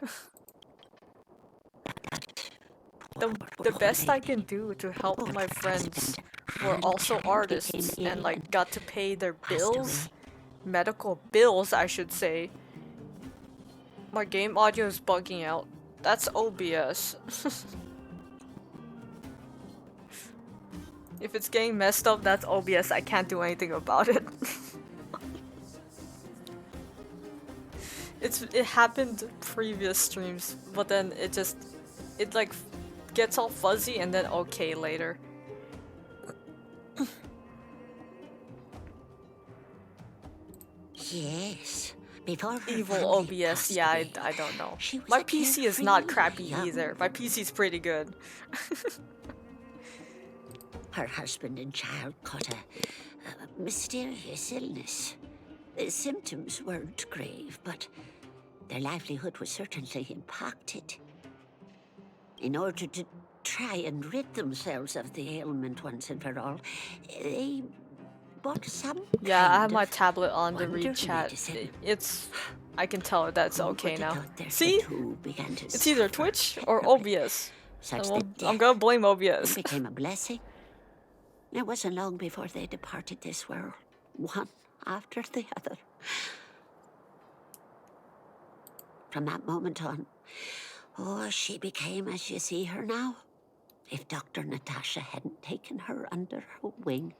S1: The best I can do to help my friends who are also artists and like got to pay their bills, medical bills I should say. My game audio is bugging out. That's OBS. If it's getting messed up, that's OBS. I can't do anything about it. It happened previous streams, but then it like gets all fuzzy and then okay later.
S6: Yes. Before
S1: Evil OBS, yeah, I don't know. My PC is not crappy either. My PC's pretty good.
S6: Her husband and child caught a mysterious illness. The symptoms weren't grave, but their livelihood was certainly impacted. In order to try and rid themselves of the ailment once and for all, they but some
S1: Yeah, I have
S6: kind
S1: my
S6: of
S1: tablet on the
S6: wonder
S1: read chat.
S6: medicine.
S1: It's... I can tell that's
S6: Who
S1: okay
S6: would have
S1: now.
S6: thought the
S1: See?
S6: two began to
S1: It's either
S6: suffer
S1: Twitch or
S6: terribly,
S1: OBS.
S6: such
S1: And
S6: that
S1: I'm gonna blame
S6: death
S1: OBS.
S6: became a blessing. It wasn't long before they departed this world, one after the other. From that moment on, oh, she became as you see her now. If Dr. Natasha hadn't taken her under her wing,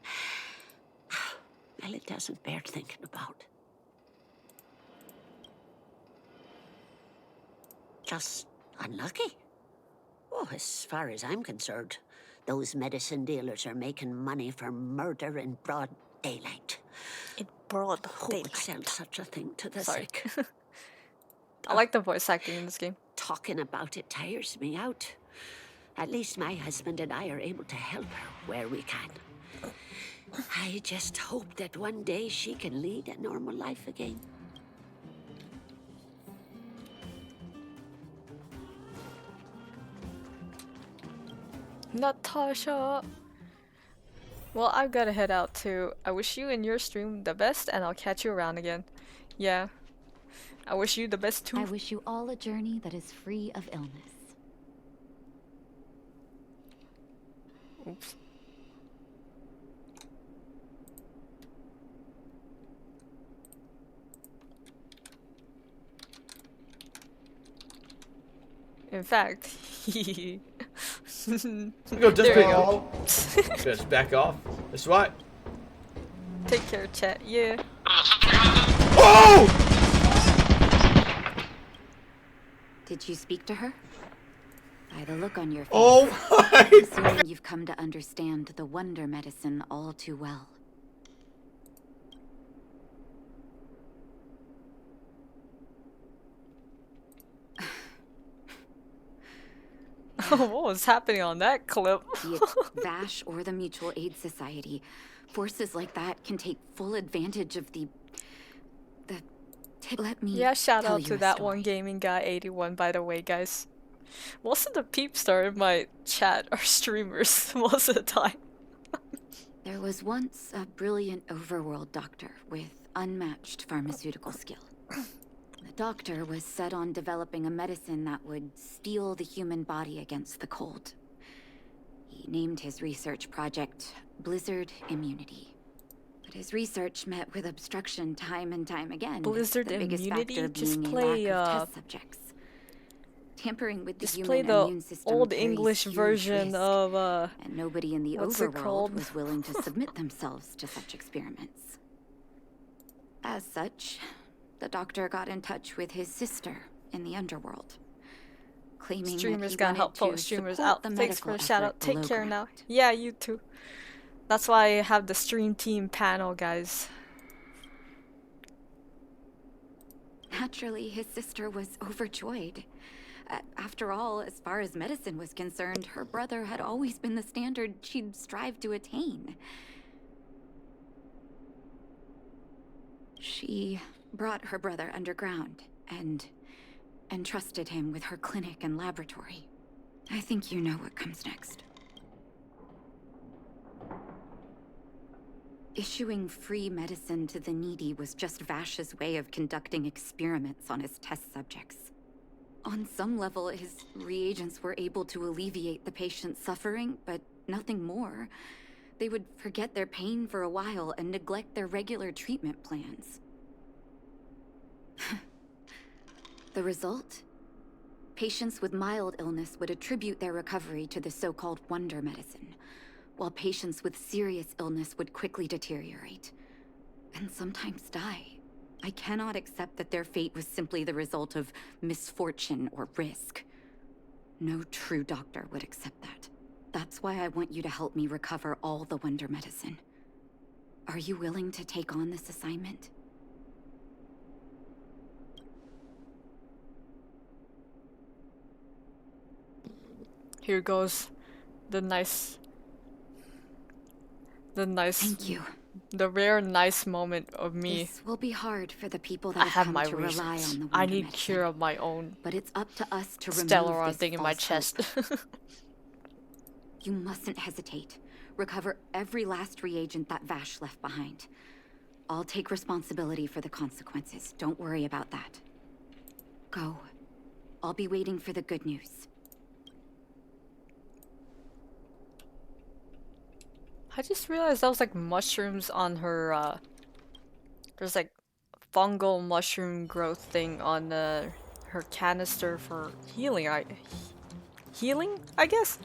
S6: well, it doesn't bear thinking about. Just unlucky. Oh, as far as I'm concerned, those medicine dealers are making money for murder in broad daylight.
S1: In broad
S6: Who would
S1: daylight.
S6: sell such a thing to the
S1: Sorry.
S6: sick?
S1: I like the voice acting in this game.
S6: Talking about it tires me out. At least my husband and I are able to help her where we can. I just hope that one day she can lead a normal life again.
S1: Natasha. Well, I've gotta head out too. I wish you and your stream the best, and I'll catch you around again. Yeah. I wish you the best too.
S5: I wish you all a journey that is free of illness.
S1: Oops. In fact,
S13: We
S1: there
S13: go just
S1: you
S13: pick
S1: go.
S13: Just back off. That's right.
S1: Take care, chat. Yeah.
S13: Oh!
S5: Did you speak to her? By the look on your face,
S13: Oh my!
S5: assuming you've come to understand the wonder medicine all too well.
S1: What was happening on that clip?
S5: Be it VASH or the Mutual Aid Society, forces like that can take full advantage of the let me
S1: Yeah, shout
S5: tell
S1: out
S5: you
S1: to
S5: a
S1: that
S5: story.
S1: one gaming guy 81, by the way, guys. Most of the peeps that are in my chat are streamers most of the time.
S5: There was once a brilliant overworld doctor with unmatched pharmaceutical skill. The doctor was set on developing a medicine that would steel the human body against the cold. He named his research project Blizzard Immunity. But his research met with obstruction time and time again.
S1: Blizzard
S5: the biggest
S1: Immunity?
S5: factor
S1: Just
S5: being
S1: play,
S5: a lack of test subjects. Tampering with the
S1: Just
S5: human
S1: play the
S5: immune system
S1: old
S5: carries
S1: English
S5: huge
S1: version
S5: risk,
S1: of,
S5: and nobody in the
S1: what's it
S5: overworld
S1: called?
S5: was willing to submit themselves to such experiments. As such, the doctor got in touch with his sister in the underworld, claiming
S1: Streamers
S5: that he
S1: gotta
S5: wanted
S1: help
S5: to
S1: post streamers
S5: support
S1: out.
S5: the
S1: Thanks for
S5: medical
S1: the shout
S5: effort
S1: out. Take
S5: below
S1: care now.
S5: ground.
S1: Yeah, you too. That's why I have the stream team panel, guys.
S5: Naturally, his sister was overjoyed. After all, as far as medicine was concerned, her brother had always been the standard she'd strive to attain. She brought her brother underground and entrusted him with her clinic and laboratory. I think you know what comes next. Issuing free medicine to the needy was just Vash's way of conducting experiments on his test subjects. On some level, his reagents were able to alleviate the patient's suffering, but nothing more. They would forget their pain for a while and neglect their regular treatment plans. The result? Patients with mild illness would attribute their recovery to the so-called wonder medicine, while patients with serious illness would quickly deteriorate, and sometimes die. I cannot accept that their fate was simply the result of misfortune or risk. No true doctor would accept that. That's why I want you to help me recover all the wonder medicine. Are you willing to take on this assignment?
S1: Here goes the nice...
S5: Thank you.
S1: The rare nice moment of me.
S5: This will be hard for the people that
S1: I have
S5: come
S1: my
S5: to rely
S1: reasons.
S5: on the
S1: I
S5: wonder
S1: need
S5: medicine.
S1: cure of my own.
S5: But it's up to us to remove
S1: Stellar
S5: this
S1: thing in my
S5: false
S1: chest.
S5: hope. You mustn't hesitate. Recover every last reagent that Vash left behind. I'll take responsibility for the consequences. Don't worry about that. Go. I'll be waiting for the good news.
S1: I just realized that was like mushrooms on her, there's like fungal mushroom growth thing on her canister for healing. Healing, I guess?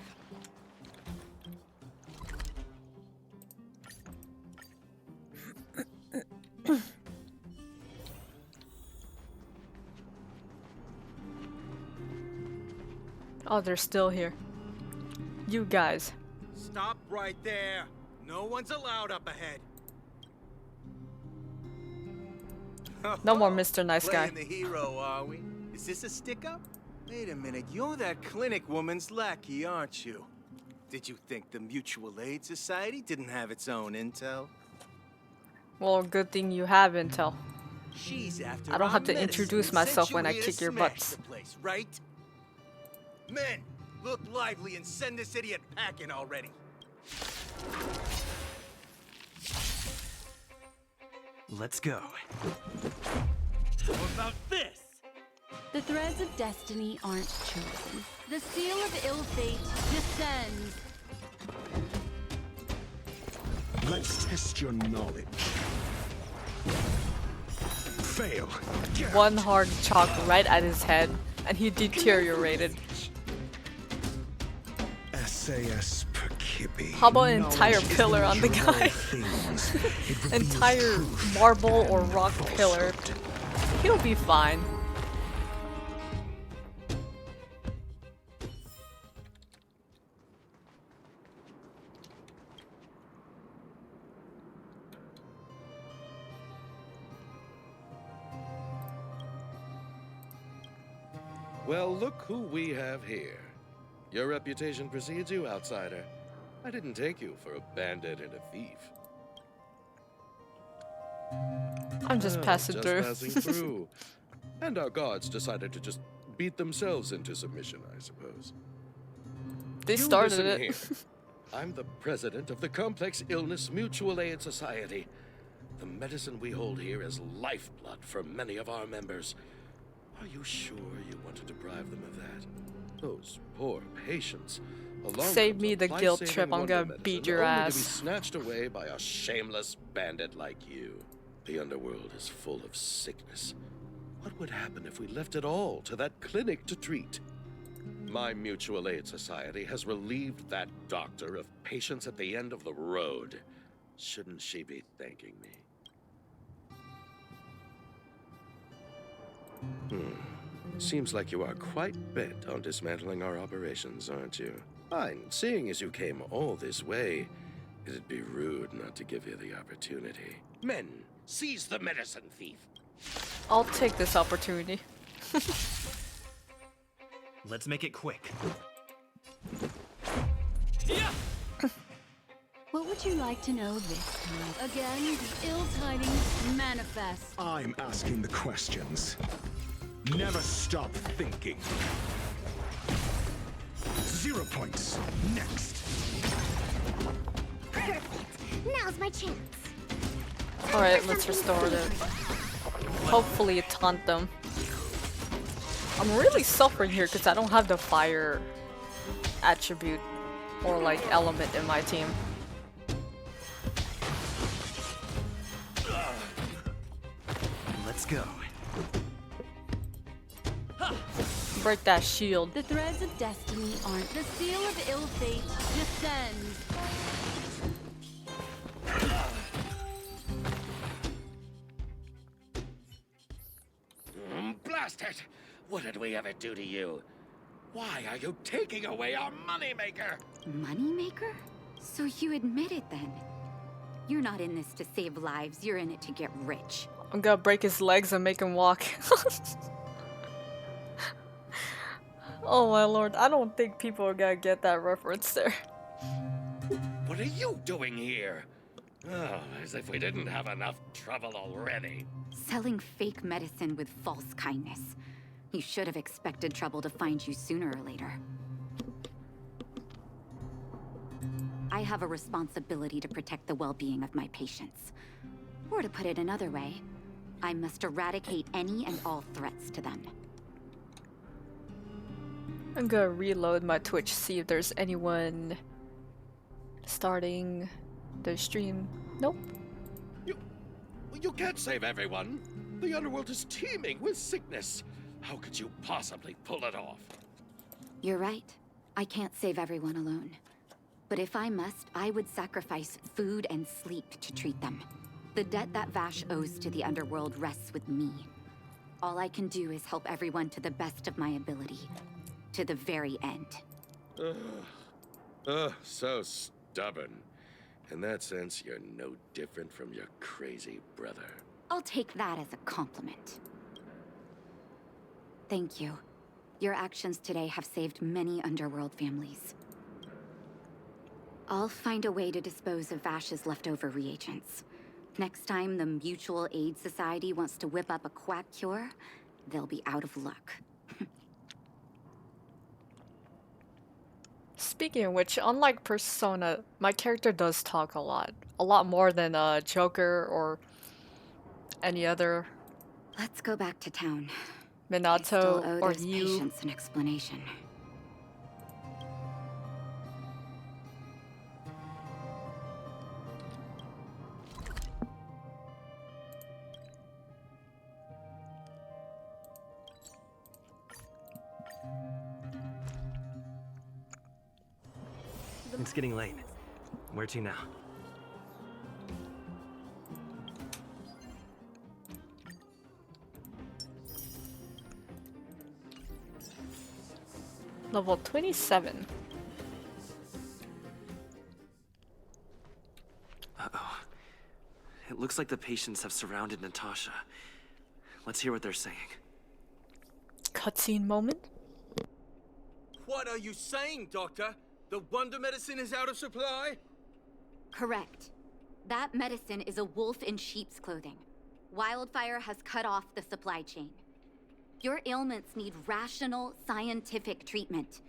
S1: Oh, they're still here. You guys.
S9: Stop right there. No one's allowed up ahead.
S1: No more Mr. Nice Guy.
S9: Playing the hero, are we? Is this a stick-up? Wait a minute, you're that clinic woman's lackey, aren't you? Did you think the Mutual Aid Society didn't have its own intel?
S1: Well, good thing you have intel.
S9: She's after
S1: I don't have to
S9: our
S1: introduce
S9: medicine and
S1: myself
S9: sent
S1: when I
S9: you here
S1: kick
S9: to
S1: your
S9: smash
S1: butts.
S9: the place, right? Men, look lively and send this idiot packing already.
S8: Let's go.
S4: How about this?
S11: The threads of destiny aren't chosen. The seal of ill fate descends.
S3: Let's test your knowledge. Fail.
S1: One hard chalk right at his head, and he deteriorated.
S3: SAS per Kippy.
S1: How about an entire pillar on the guy? Entire marble or rock pillar. He'll be fine.
S14: Well, look who we have here. Your reputation precedes you, outsider. I didn't take you for a bandit and a thief.
S1: I'm just passing through.
S14: Passing through. And our guards decided to just beat themselves into submission, I suppose.
S1: They
S14: You
S1: started
S14: listen
S1: it.
S14: here. I'm the president of the Complex Illness Mutual Aid Society. The medicine we hold here is lifeblood for many of our members. Are you sure you want to deprive them of that? Those poor patients.
S1: Save me the guilt trip. I'm gonna beat your
S14: only
S1: ass.
S14: to be snatched away by a shameless bandit like you. The underworld is full of sickness. What would happen if we left it all to that clinic to treat? My Mutual Aid Society has relieved that doctor of patients at the end of the road. Shouldn't she be thanking me? Seems like you are quite bent on dismantling our operations, aren't you? Fine, seeing as you came all this way, it'd be rude not to give you the opportunity. Men, seize the medicine thief.
S1: I'll take this opportunity.
S8: Let's make it quick.
S11: What would you like to know this time? Again, the ill tidings manifest.
S3: I'm asking the questions. Never stop thinking. 0 points. Next.
S6: Perfect. Now's my chance.
S1: Alright, let's restore it. Hopefully taunt them. I'm really suffering here because I don't have the fire attribute or like element in my team.
S8: Let's go.
S1: Break that shield.
S11: The threads of destiny aren't. The seal of ill fate descends.
S14: Blast it! What did we ever do to you? Why are you taking away our moneymaker?
S5: Moneymaker? So you admit it then? You're not in this to save lives, you're in it to get rich.
S1: I'm gonna break his legs and make him walk. Oh my lord, I don't think people are gonna get that reference there.
S14: What are you doing here? Oh, as if we didn't have enough trouble already.
S5: Selling fake medicine with false kindness. You should have expected trouble to find you sooner or later. I have a responsibility to protect the well-being of my patients. Or to put it another way, I must eradicate any and all threats to them.
S1: I'm gonna reload my Twitch, see if there's anyone starting the stream. Nope.
S14: You can't save everyone. The underworld is teeming with sickness. How could you possibly pull it off?
S5: You're right. I can't save everyone alone. But if I must, I would sacrifice food and sleep to treat them. The debt that Vash owes to the underworld rests with me. All I can do is help everyone to the best of my ability. To the very end.
S14: So stubborn. In that sense, you're no different from your crazy brother.
S5: I'll take that as a compliment. Thank you. Your actions today have saved many underworld families. I'll find a way to dispose of Vash's leftover reagents. Next time the Mutual Aid Society wants to whip up a quack cure, they'll be out of luck.
S1: Speaking of which, unlike Persona, my character does talk a lot. A lot more than Joker or any other.
S5: Let's go back to town.
S1: Minato
S5: I still owe
S1: or
S5: those
S1: you.
S5: patients an explanation.
S8: It's getting late. Where to now?
S1: Level 27.
S8: Uh-oh. It looks like the patients have surrounded Natasha. Let's hear what they're saying.
S1: Cutscene moment?
S9: What are you saying, Doctor? The wonder medicine is out of supply?
S5: Correct. That medicine is a wolf in sheep's clothing. Wildfire has cut off the supply chain. Your ailments need rational, scientific treatment.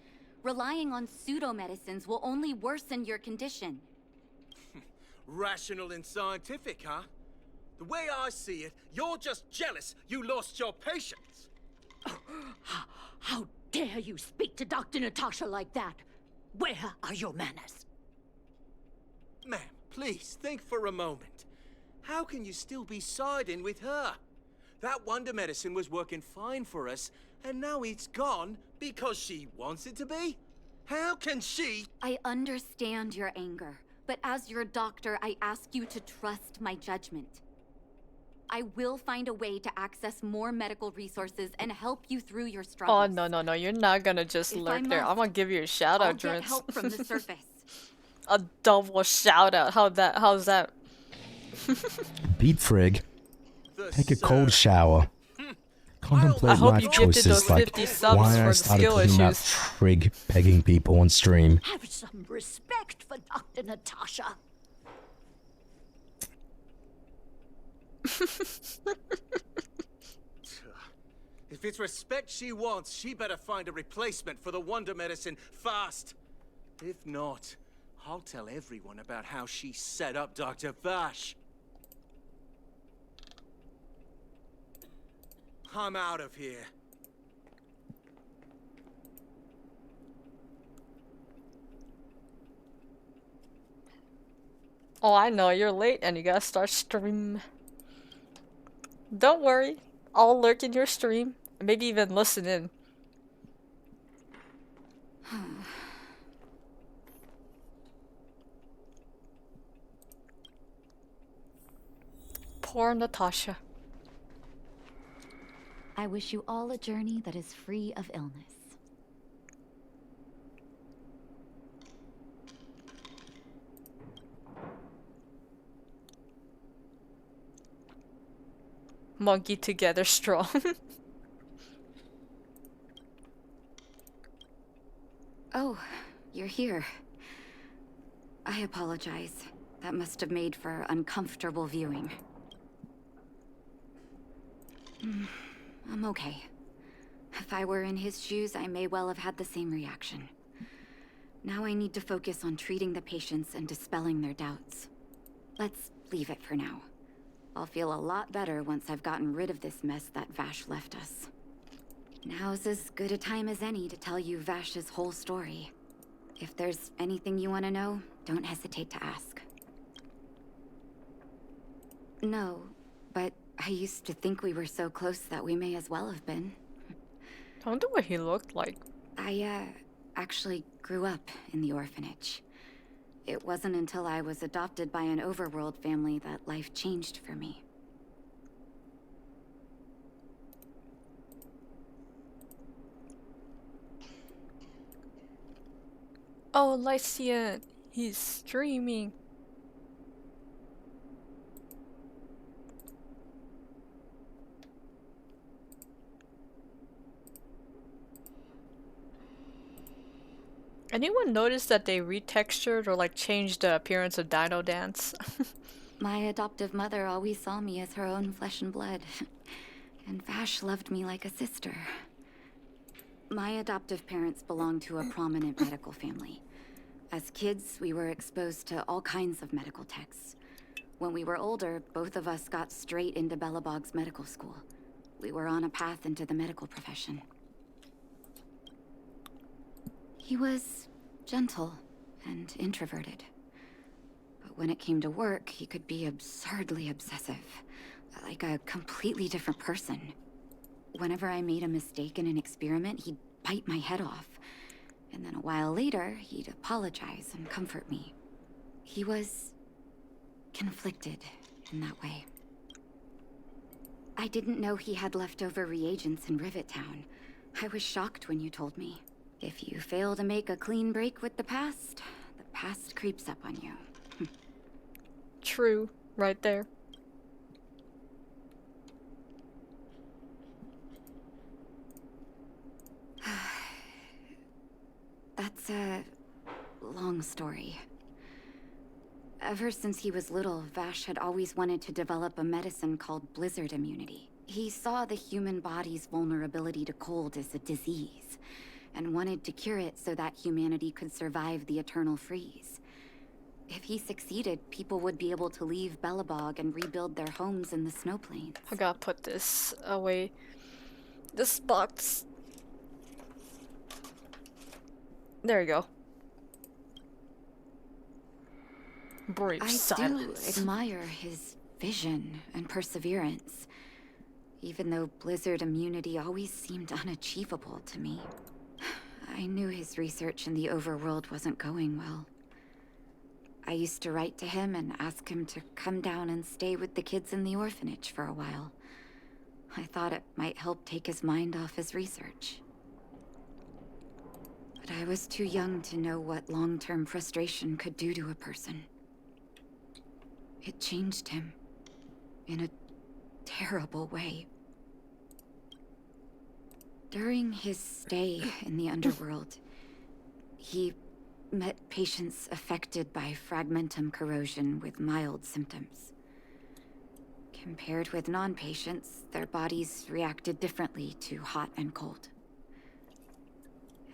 S5: Relying on pseudo-medicines will only worsen your condition.
S9: Rational and scientific, huh? The way I see it, you're just jealous you lost your patients.
S6: How dare you speak to Dr. Natasha like that? Where are your manners?
S9: Ma'am, please think for a moment. How can you still be siding with her? That wonder medicine was working fine for us, and now it's gone because she wants it to be? How can she?
S5: I understand your anger, but as your doctor, I ask you to trust my judgment. I will find a way to access more medical resources and help you through your struggles.
S1: Oh no, you're not gonna just
S5: If
S1: lurk
S5: I
S1: there. I'm
S5: must,
S1: gonna give you a shout
S5: I'll
S1: out,
S5: get
S1: Drinst.
S5: help from the surface.
S1: A double shout out. How's that?
S15: Beat Frig.
S9: The
S15: Take a cold shower.
S1: I
S15: Contemplate
S1: hope
S15: life
S1: you gifted
S15: choices
S1: those
S15: like
S1: 50 subs
S15: why
S1: for
S15: I
S1: the
S15: started
S1: skill
S15: talking about
S1: issues.
S15: Frig pegging people on stream.
S6: Have some respect for Dr. Natasha.
S9: If it's respect she wants, she better find a replacement for the wonder medicine fast. If not, I'll tell everyone about how she set up Dr. Vash. I'm out of here.
S1: Oh, I know, you're late and you gotta start stream. Don't worry, I'll lurk in your stream, and maybe even listen in. Poor Natasha.
S5: I wish you all a journey that is free of illness.
S1: Monkey together strong.
S5: Oh, you're here. I apologize. That must have made for uncomfortable viewing. I'm okay. If I were in his shoes, I may well have had the same reaction. Now I need to focus on treating the patients and dispelling their doubts. Let's leave it for now. I'll feel a lot better once I've gotten rid of this mess that Vash left us. Now's as good a time as any to tell you Vash's whole story. If there's anything you want to know, don't hesitate to ask. No, but I used to think we were so close that we may as well have been.
S1: I wonder what he looked like.
S5: I, actually grew up in the orphanage. It wasn't until I was adopted by an overworld family that life changed for me.
S1: Oh, Lycian, he's streaming. Anyone notice that they retextured or like changed the appearance of Dino Dance?
S5: My adoptive mother always saw me as her own flesh and blood. And Vash loved me like a sister. My adoptive parents belonged to a prominent medical family. As kids, we were exposed to all kinds of medical texts. When we were older, both of us got straight into Belobog's medical school. We were on a path into the medical profession. He was gentle and introverted. But when it came to work, he could be absurdly obsessive, like a completely different person. Whenever I made a mistake in an experiment, he'd bite my head off. And then a while later, he'd apologize and comfort me. He was conflicted in that way. I didn't know he had leftover reagents in Rivet Town. I was shocked when you told me. If you fail to make a clean break with the past creeps up on you.
S1: True, right there.
S5: That's a long story. Ever since he was little, Vash had always wanted to develop a medicine called blizzard immunity. He saw the human body's vulnerability to cold as a disease, and wanted to cure it so that humanity could survive the eternal freeze. If he succeeded, people would be able to leave Belobog and rebuild their homes in the snow plains.
S1: I gotta put this away. This box. There you go. Brief silence.
S5: I do admire his vision and perseverance, even though blizzard immunity always seemed unachievable to me. I knew his research in the overworld wasn't going well. I used to write to him and ask him to come down and stay with the kids in the orphanage for a while. I thought it might help take his mind off his research. But I was too young to know what long-term frustration could do to a person. It changed him in a terrible way. During his stay in the underworld, he met patients affected by fragmentum corrosion with mild symptoms. Compared with non-patients, their bodies reacted differently to hot and cold.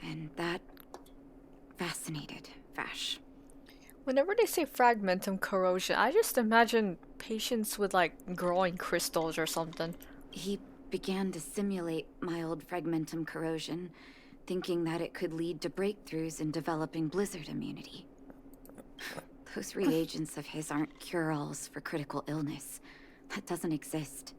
S5: And that fascinated Vash.
S1: Whenever they say fragmentum corrosion, I just imagine patients with like growing crystals or something.
S5: He began to simulate mild fragmentum corrosion, thinking that it could lead to breakthroughs in developing blizzard immunity. Those reagents of his aren't cure-alls for critical illness. That doesn't exist.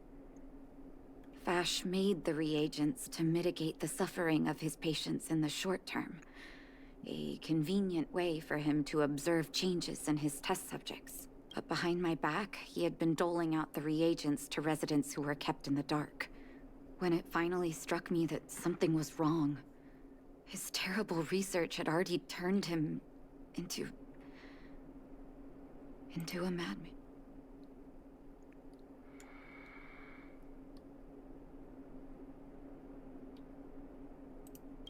S5: Vash made the reagents to mitigate the suffering of his patients in the short term. A convenient way for him to observe changes in his test subjects. But behind my back, he had been doling out the reagents to residents who were kept in the dark. When it finally struck me that something was wrong, his terrible research had already turned him into a madman.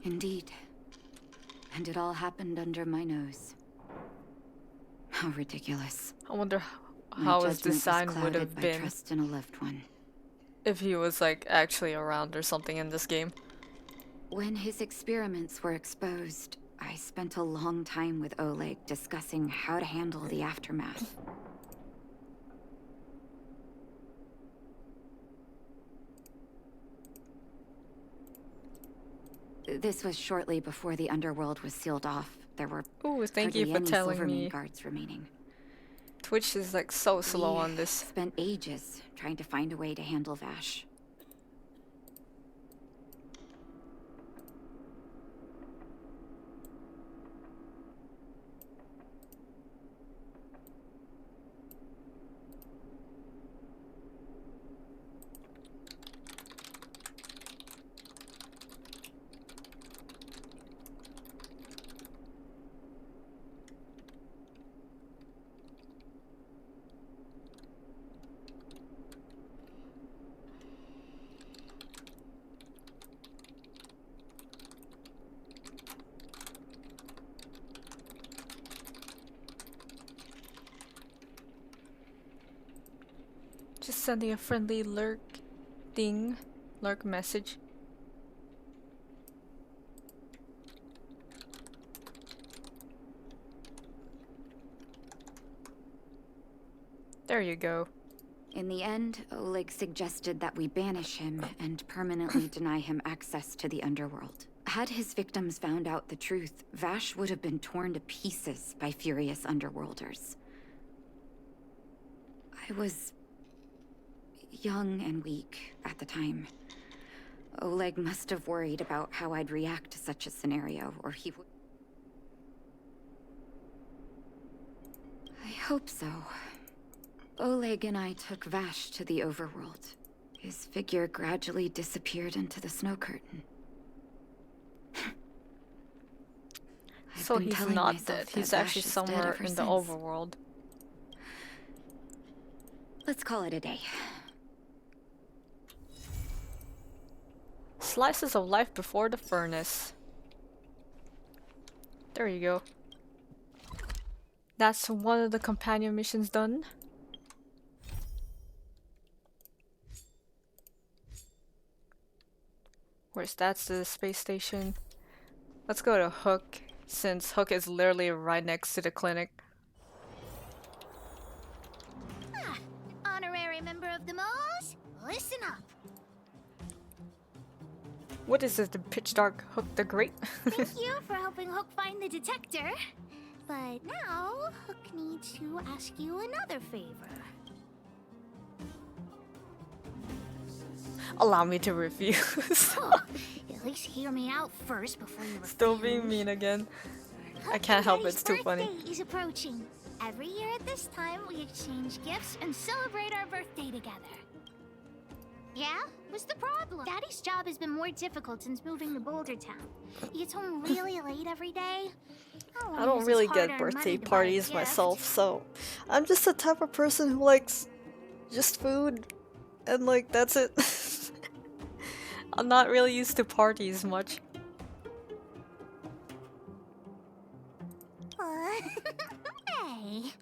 S5: Indeed. And it all happened under my nose. How ridiculous.
S1: I wonder how his design would have been
S5: trust in a loved one.
S1: if he was like actually around or something in this game.
S5: When his experiments were exposed, I spent a long time with Oleg discussing how to handle the aftermath. This was shortly before the underworld was sealed off. There were
S1: Ooh, thank you
S5: hardly
S1: for
S5: any
S1: telling
S5: Silvermane
S1: me.
S5: guards remaining.
S1: Twitch is like so slow
S5: We
S1: on this.
S5: spent ages trying to find a way to handle Vash.
S1: Just sending a friendly lurk message. There you go.
S5: In the end, Oleg suggested that we banish him and permanently deny him access to the underworld. Had his victims found out the truth, Vash would have been torn to pieces by furious underworlders. I was young and weak at the time. Oleg must have worried about how I'd react to such a scenario, or he would... I hope so. Oleg and I took Vash to the overworld. His figure gradually disappeared into the snow curtain.
S1: So he's not dead. He's actually somewhere in the overworld.
S5: Let's call it a day.
S1: Slices of life before the furnace. There you go. That's one of the companion missions done. Where's that's the space station. Let's go to Hook, since Hook is literally right next to the clinic.
S6: Ah, honorary member of the Moors, listen up.
S1: What is this, the pitch dark Hook the Great?
S6: Thank you for helping Hook find the detector. But now, Hook needs to ask you another favor.
S1: Allow me to refuse.
S6: Oh, at least hear me out first before you refuse.
S1: Still being mean again. I can't help it, it's too funny.
S6: Daddy's birthday is approaching. Every year at this time, we exchange gifts and celebrate our birthday together. Yeah? What's the problem? Daddy's job has been more difficult since moving to Boulder Town. He gets home really late every day.
S1: I don't really get birthday parties myself, so I'm just the type of person who likes just food and like that's it. I'm not really used to parties much.
S6: Hey,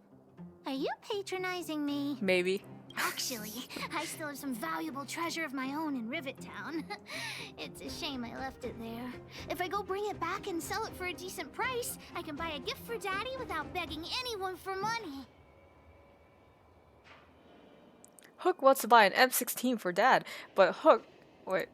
S6: are you patronizing me?
S1: Maybe.
S6: Actually, I still have some valuable treasure of my own in Rivet Town. It's a shame I left it there. If I go bring it back and sell it for a decent price, I can buy a gift for Daddy without begging anyone for money.
S1: Hook wants to buy an M16 for Dad, but Hook... Wait.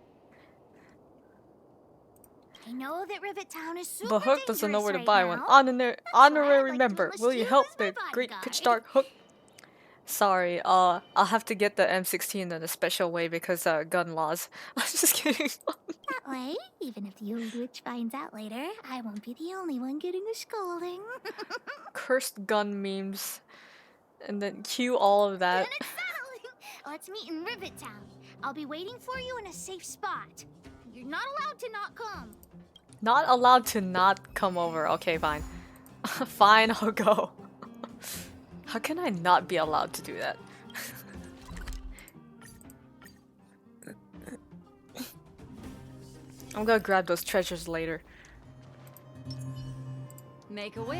S6: I know that Rivet Town is super
S1: But Hook doesn't know where to
S6: dangerous
S1: buy
S6: right
S1: one.
S6: now.
S1: Honorary member, will you help the great pitch dark Hook? Sorry, I'll have to get the M16 in a special way because gun laws. I'm just kidding.
S6: That way, even if the old witch finds out later, I won't be the only one getting a scolding.
S1: Cursed gun memes. And then cue all of that.
S6: Let's meet in Rivet Town. I'll be waiting for you in a safe spot. You're not allowed to not come.
S1: Not allowed to not come over. Okay, fine. Fine, I'll go. How can I not be allowed to do that? I'm gonna grab those treasures later.
S10: Make a wish.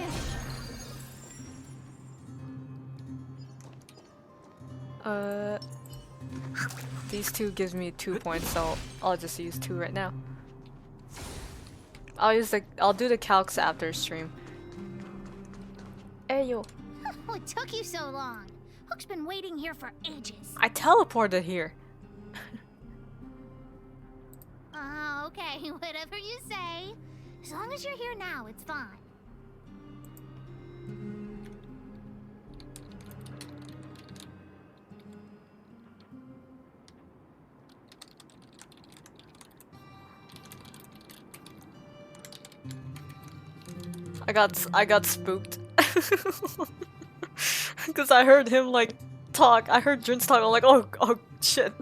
S1: These two gives me 2 points, so I'll just use 2 right now. I'll do the calcs after stream. Hey yo.
S16: What took you so long? Hook's been waiting here for ages.
S1: I teleported here.
S16: Oh, okay, whatever you say. As long as you're here now, it's fine.
S1: I got spooked. Because I heard him like talk. I heard Drinst talk. I'm like, oh shit.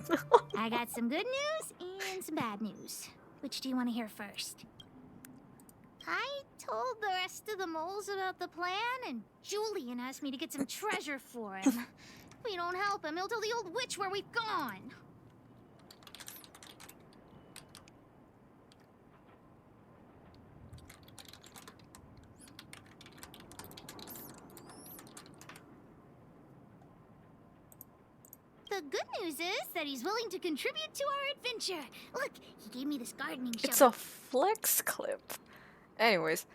S16: I got some good news and some bad news. Which do you want to hear first? I told the rest of the moles about the plan, and Julian asked me to get some treasure for him. If we don't help him, he'll tell the old witch where we've gone. The good news is that he's willing to contribute to our adventure. Look, he gave me this gardening shovel.
S1: It's a flex clip. Anyways.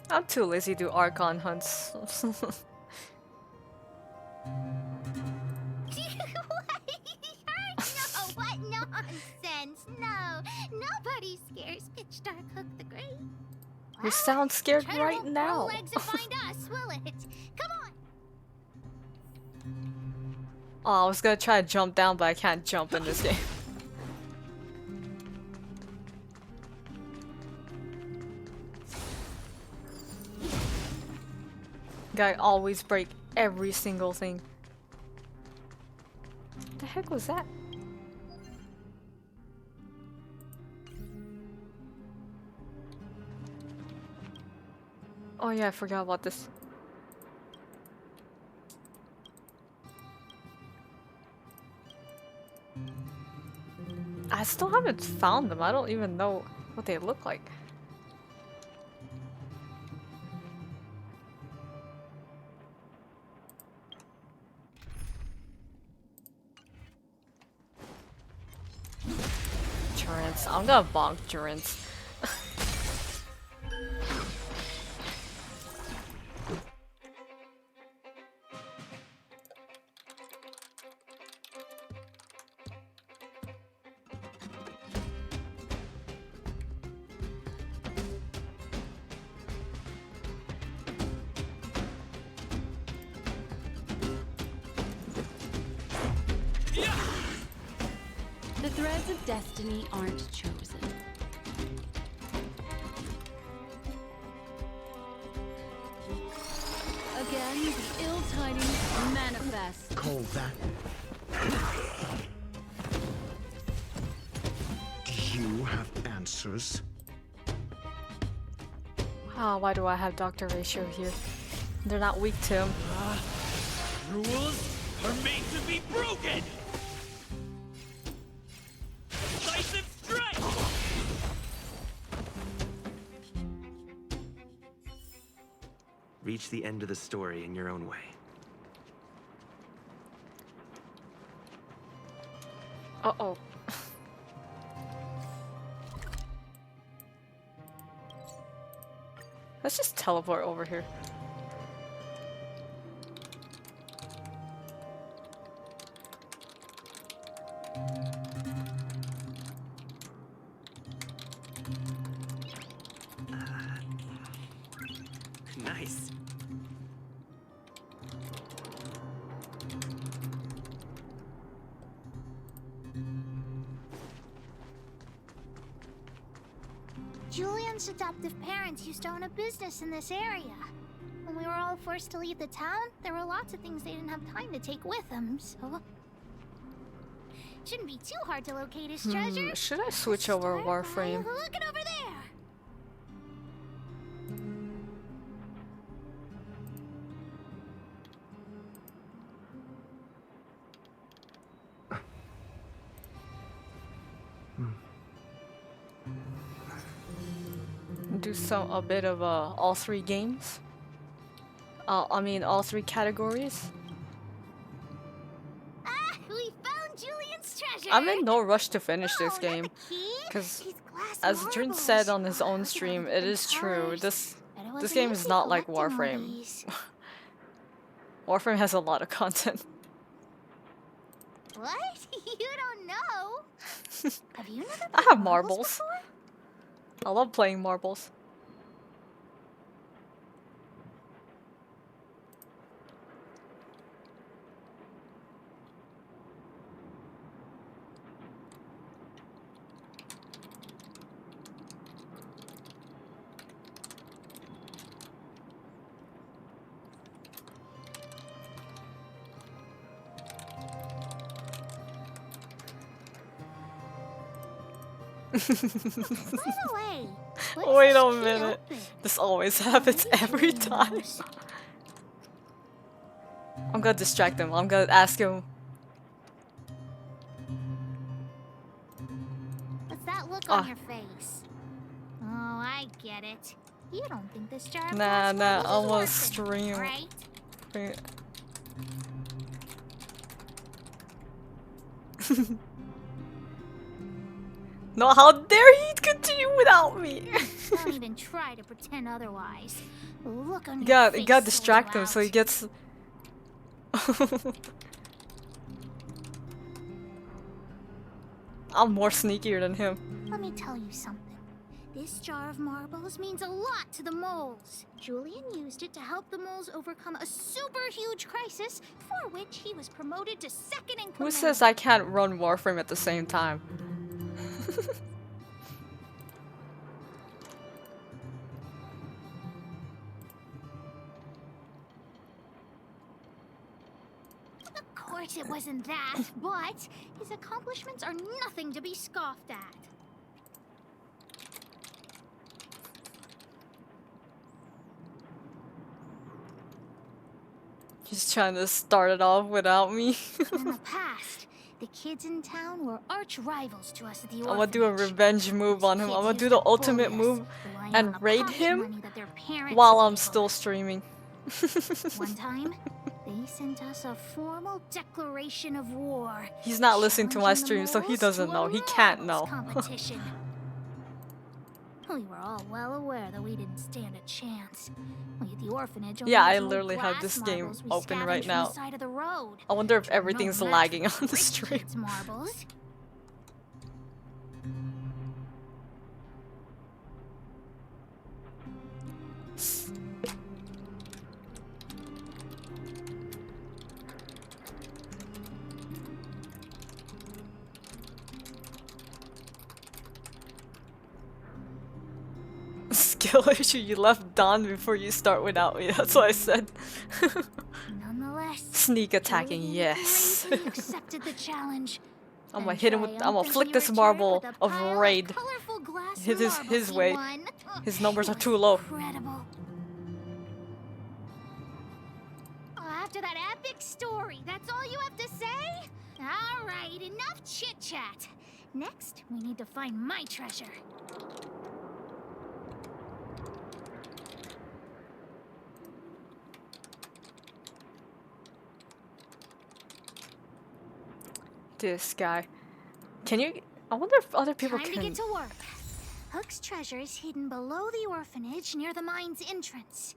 S1: I'm too lazy to do Archon hunts.
S16: No, what nonsense? No, nobody scares Pitch Dark Hook the Great.
S1: You sound scared
S16: Treasure
S1: right
S16: won't
S1: now.
S16: grow legs and find us, will it? Come on.
S1: Oh, I was gonna try to jump down, but I can't jump in this game. Guy always break every single thing. What the heck was that? Oh yeah, I forgot about this. I still haven't found them. I don't even know what they look like. Drinst. I'm gonna bonk Drinst.
S17: The threads of destiny aren't chosen. Again, the ill tidings manifest.
S18: Call that. Do you have answers?
S1: Ah, why do I have Dr. Ratio here? They're not weak to him.
S4: Rules are made to be broken! Decisive strike!
S8: Reach the end of the story in your own way.
S1: Uh-oh. Let's just teleport over here.
S8: Nice.
S16: Julian's adoptive parents used to own a business in this area. When we were all forced to leave the town, there were lots of things they didn't have time to take with them, so... Shouldn't be too hard to locate his treasure.
S1: Should I switch over Warframe?
S16: Look it over there!
S1: do a bit of all three games. I mean all three categories.
S16: Ah, we found Julian's treasure.
S1: I'm in no rush to finish this game, because as Drinst said on his own stream, it is true. This game is not like Warframe. Warframe has a lot of content.
S16: What? You don't know? Have you never
S1: I
S16: played
S1: have marbles.
S16: before?
S1: I love playing marbles.
S16: By the way,
S1: Wait a minute. This always happens every time. I'm gonna distract him. I'm gonna ask him.
S16: What's that look on your face? Oh, I get it. You don't think this jar of
S1: Nah,
S16: glass
S1: I'm
S16: marbles
S1: gonna
S16: is
S1: stream.
S16: right?
S1: No, how dare he continue without me?
S16: Don't even try to pretend otherwise. Look on
S1: You
S16: your face.
S1: gotta distract him so he gets. I'm more sneakier than him.
S16: Let me tell you something. This jar of marbles means a lot to the moles. Julian used it to help the moles overcome a super huge crisis, for which he was promoted to second in command.
S1: Who says I can't run Warframe at the same time?
S16: Of course it wasn't that, but his accomplishments are nothing to be scoffed at.
S1: He's trying to start it off without me.
S16: In the past, the kids in town were arch rivals to us at the
S1: I'm gonna do a
S16: orphanage.
S1: revenge move on him. I'm gonna do the ultimate move
S16: relying on
S1: and
S16: the
S1: raid
S16: pocket
S1: him
S16: money that their parents
S1: while I'm
S16: gave
S1: still streaming.
S16: One time, they sent us a formal declaration of war.
S1: He's not listening to my
S16: challenging the
S1: stream, so he
S16: moles
S1: doesn't
S16: to
S1: know.
S16: a
S1: He can't
S16: marbles
S1: know.
S16: competition. We were all well aware that we didn't stand a chance. We at the orphanage only
S1: Yeah,
S16: had
S1: I
S16: some old
S1: literally have
S16: glass
S1: this game
S16: marbles we
S1: open right
S16: scavenged from the
S1: now.
S16: side of the road.
S1: I wonder if
S16: No
S1: everything's
S16: match
S1: lagging
S16: for
S1: on the
S16: rich
S1: stream.
S16: kids' marbles.
S1: Skill issue, you left Dawn before you start without me. That's what I said.
S16: Nonetheless,
S1: Sneak attacking,
S16: Julian
S1: yes.
S16: bravely accepted the challenge.
S1: I'm gonna hit him with. I'm gonna flick this marble of raid. Hit his way. His numbers are too low.
S16: Incredible. After that epic story, that's all you have to say? All right, enough chit chat. Next, we need to find my treasure.
S1: This guy. Can you? I wonder if other people
S16: Time to
S1: can.
S16: get to work. Hook's treasure is hidden below the orphanage near the mine's entrance.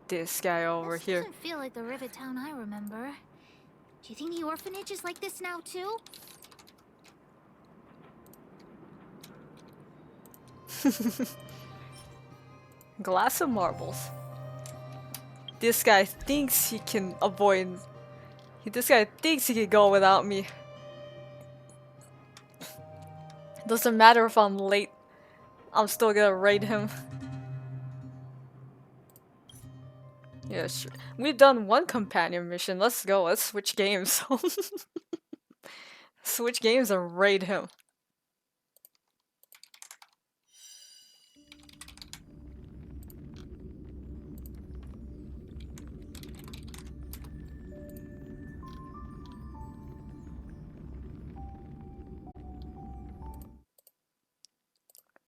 S1: This guy over
S16: This
S1: here.
S16: doesn't feel like the Rivet town I remember. Do you think the orphanage is like this now too?
S1: Glass of marbles. This guy thinks he can avoid. This guy thinks he can go without me. Doesn't matter if I'm late. I'm still gonna raid him. Yeah, sure. We've done one companion mission. Let's go. Let's switch games. Switch games and raid him.